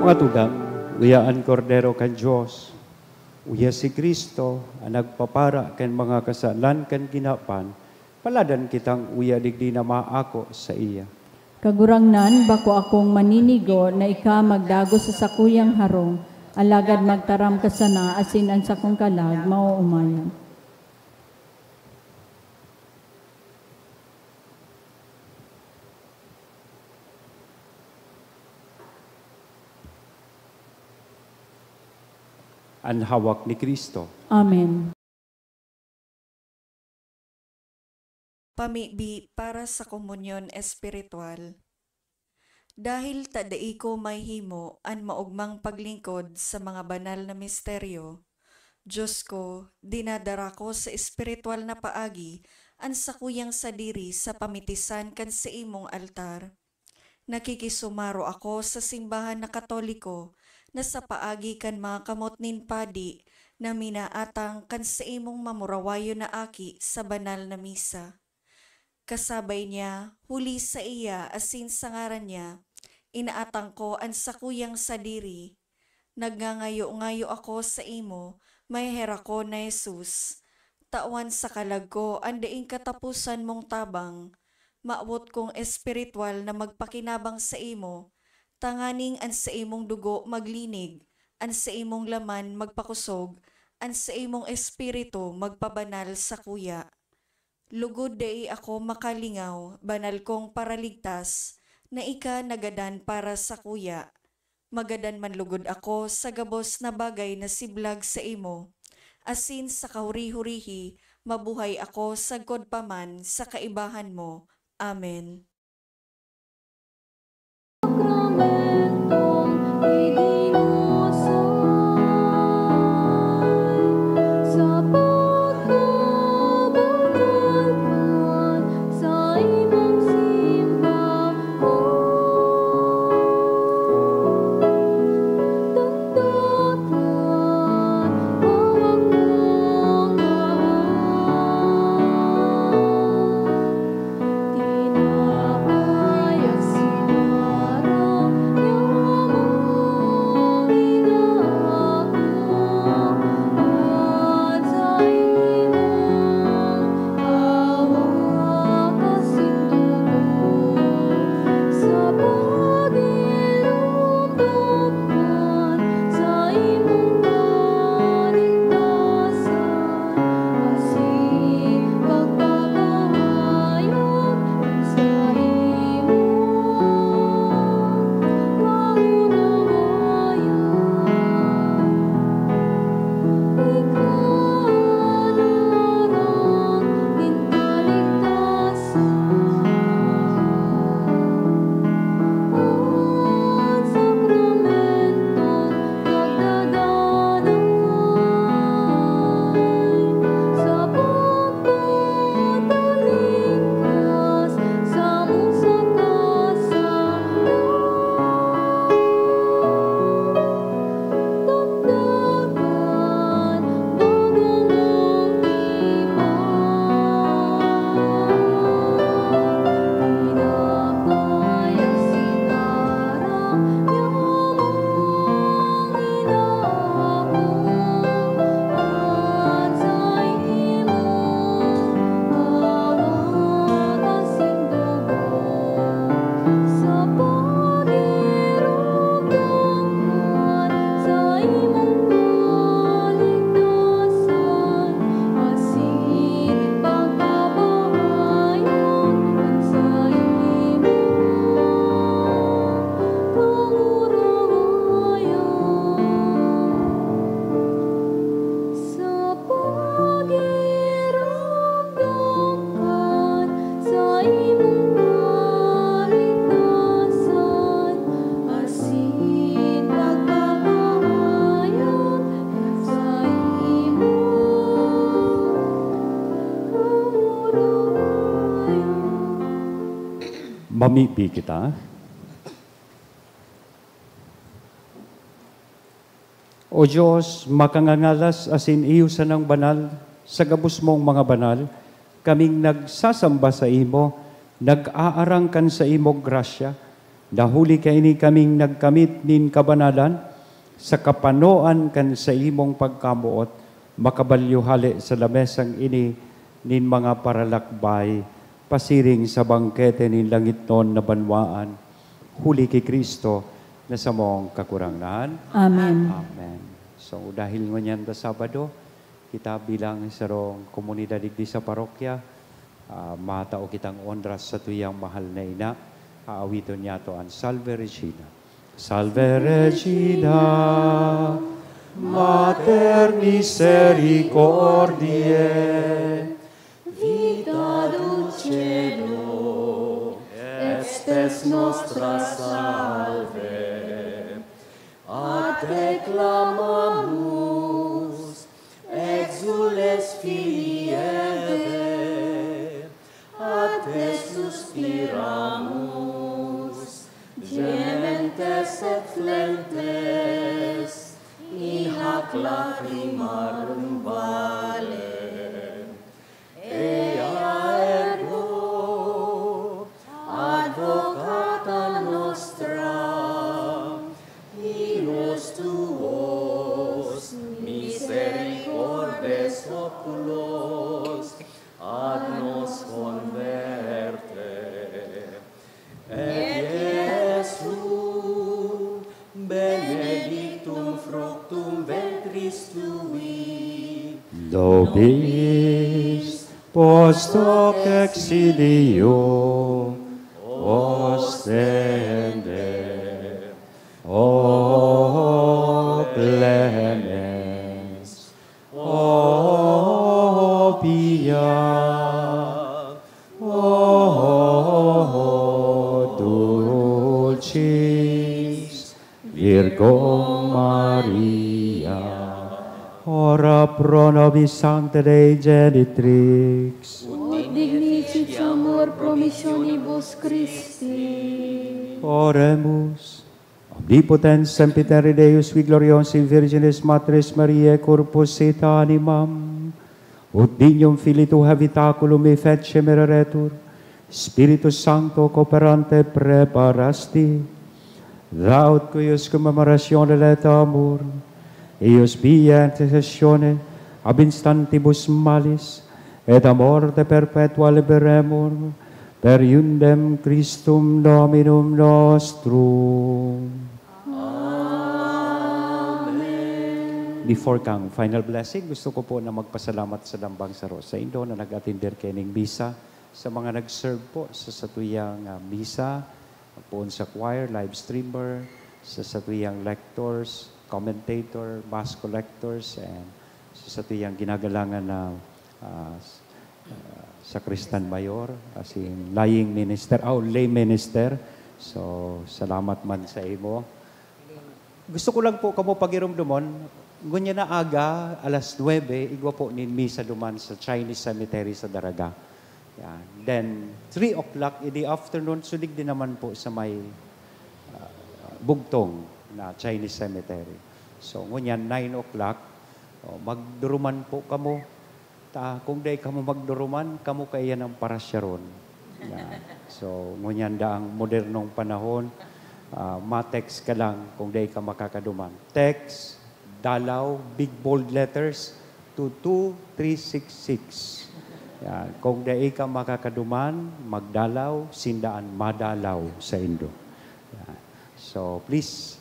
Mga tugang, uyaan kordero kan Diyos. Uya si Kristo, ang nagpapara kan mga kasalan kan ginapan, paladan kitang uya digdi na maako sa iya. Kagurangnan, bako akong maninigo na ika magdago sa sakuyang harong, alagad magtaram ka sana, asin ang sakong kalag, mauumayan. Ang hawak ni Kristo. Amen. Pamibi para sa komunyon espiritual. Dahil tadai ko may himo an maugmang paglingkod sa mga banal na misteryo, Diyos ko, dinadara ko sa espiritual na paagi an sakuyang sadiri sa pamitisan kan sa imong altar. Nakikisumaro ako sa simbahan na Katoliko na sa paagi kan mga kamot nin padi na minaatang kan sa imong mamurawayo na aki sa banal na misa. Kasabay niya, huli sa iya asin sa ngaran niya, inaatang ko ang sakuyang sadiri. Nagngangayo-ngayo ako sa imo, may hera ko na Jesus. Tawan sa kalag ko, ang daing katapusan mong tabang. Maawot kong espiritual na magpakinabang sa imo, tanganing an sa imong dugo maglinig, an sa imong laman magpakusog, an sa imong espiritu magpabanal sa kuya. Lugod dai ako makalingaw, banal kong paraligtas, na ika nagadan para sa kuya. Magadan man lugod ako sa gabos na bagay na siblag sa imo. Asin sa kahuri-hurihi, mabuhay ako sagkod paman sa kaibahan mo. Amen. Sakramentong idinusay sa pagkabanalkan sa imong simbahan. Dandatan hawak mong kamay, Mamipi kita. O Diyos, makangangalas asin iyo sa nang banal, sa gabos mong mga banal, kaming nagsasamba sa imo, nag-aarangkan sa imong grasya, dahuli kaini kaming nagkamit nin kabanalan, sa kapanoan kan sa imong pagkamuot, makabalyo hali sa lamesang ini, nin mga paralakbay, pasiring sa bangkete nin langit non na banwaan, huli kay Kristo, na sa mong kakurangan. Amen. Amen. So dahil ngunyan ta Sabado, kita bilang sarong komunidad digdi sa parokya, matao kitang onras sa tuyang mahal na ina, aawiton niya to ang Salve Regina. Salve Regina, Mater Misericordiae, Vita dulcedo, et spes nostra salve. A te clamamus, exules filii Eve, a te suspiramus, gementes et flentes, in hac lacrimarum vale. Ea ergo, advocata nostra, Iros tuos, misericordes oculos, ad nos converte. Et Iesu, benedictum fructum ventris tui, Nobis post hoc exilio ostende. O clemens, O pia, O dulcis Virgo Maria, ora pro nobis sancta Dei genitrix, ut dignicis amor promissionibus Christi. oremus. Omnipotens sempiteri Deus, vi gloriosi Virginis Matres Mariae, corpus et animam, ut dignum Filii tu habitaculum me fecem eretur, Spiritus Sancto cooperante preparasti, daut cuius commemoratione et amor, eius via intercessione ab instantibus malis, et a morte perpetua liberemur, per iundem Christum Dominum nostrum. Amen. Before kang final blessing, gusto ko po na magpasalamat sa Lambang Saro sa Indo na nag-attender kening misa, sa mga nag-serve po sa satuyang misa, po sa choir, live streamer, sa satuyang lectors, commentator, mass collectors, and sa satuyang ginagalangan na Sakristan Mayor, as in lay minister. So, salamat man sa imo. Gusto ko lang po kamo pagirumdumon, gunya na aga, alas 9, igwa po nin misa duman sa Chinese Cemetery sa Daraga. Yan. Then, 3 o'clock in the afternoon, sulig din naman po sa may bugtong na Chinese Cemetery. So, ngunyan, 9 o'clock, magduruman po kamo. Kung day kamo magduruman, kamo kaya ng parasyaron. Yeah. So, ngunyan ang modernong panahon, ma-text ka lang kung day ka makakaduman. Text, dalaw, big bold letters, to 2366. Yeah. Kung day ka makakaduman, magdalaw, sindaan, madalaw sa Indo. Yeah. So, please,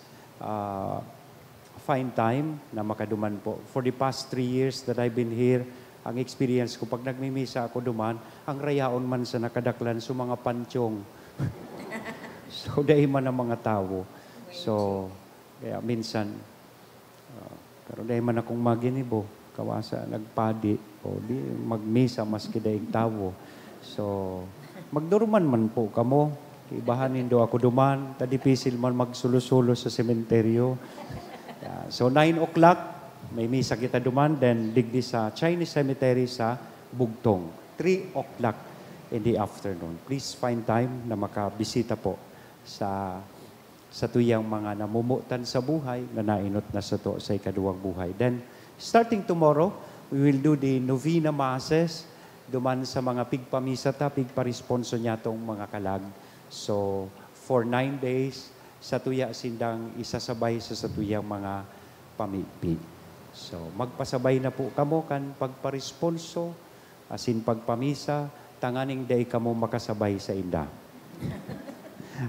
find time na makaduman po. For the past 3 years that I've been here, ang experience ko, pag nagmimisa ako duman, ang rayaon man sa nakadaklan sa mga pantyong. So, dahil man ang mga tao. So, kaya minsan, pero dahil man akong maginibo, kawasa, nagpadi, o di magmisa, maski dahil tao. So, magduruman man po kamo. Ibahanin do ako duman, tadipisil man magsulusulo sa sementeryo. So, 9 o'clock, may misa kita duman, then digdi sa Chinese Cemetery sa Bugtong. 3 o'clock. in the afternoon. Please find time na makabisita po sa tuyang mga namumutan sa buhay na nainot na sa to sa ikaduwang buhay. Then, starting tomorrow, we will do the novena masses duman sa mga pigpamisa ta, pigparesponso niya tong mga kalag. So, for 9 days, sa tuya sindang isasabay sa tuyang mga pamigpi. So, magpasabay na po kamo kan pagparesponso, asin pagpamisa, tanganing day kamo makasabay sa inda.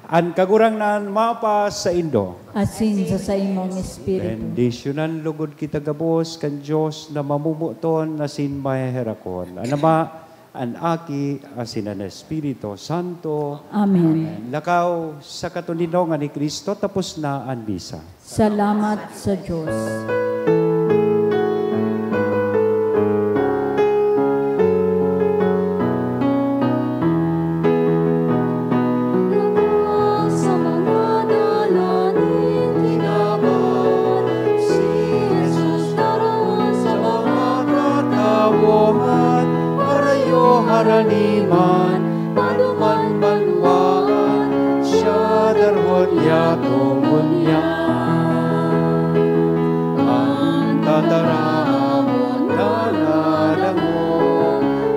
An kagurang nan mapas sa indo. Asin sa imong espiritu. Bendisyonan lugod kita gabos kan Dios na mamumuton asin maherakon. Anama an aki asin an Espiritu Santo. Amen. Lakaw sa katuninongan ni Kristo tapos na ang misa. Salamat sa Diyos. Haraniman, paduman banwaan, siya darhon yato bunyan. Ang tataramon nalalango,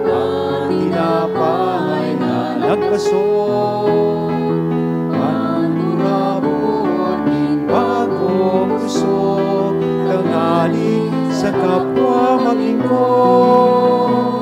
ang tinapay na nagpasok, ang urabon din bagong pusok, tangali sa kapwa maglingkod.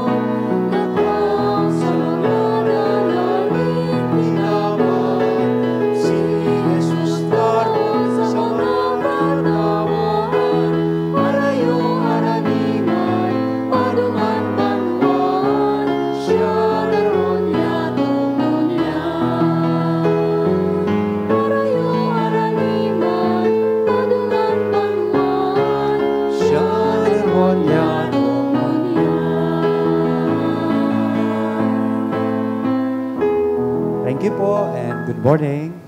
Thank you po and good morning.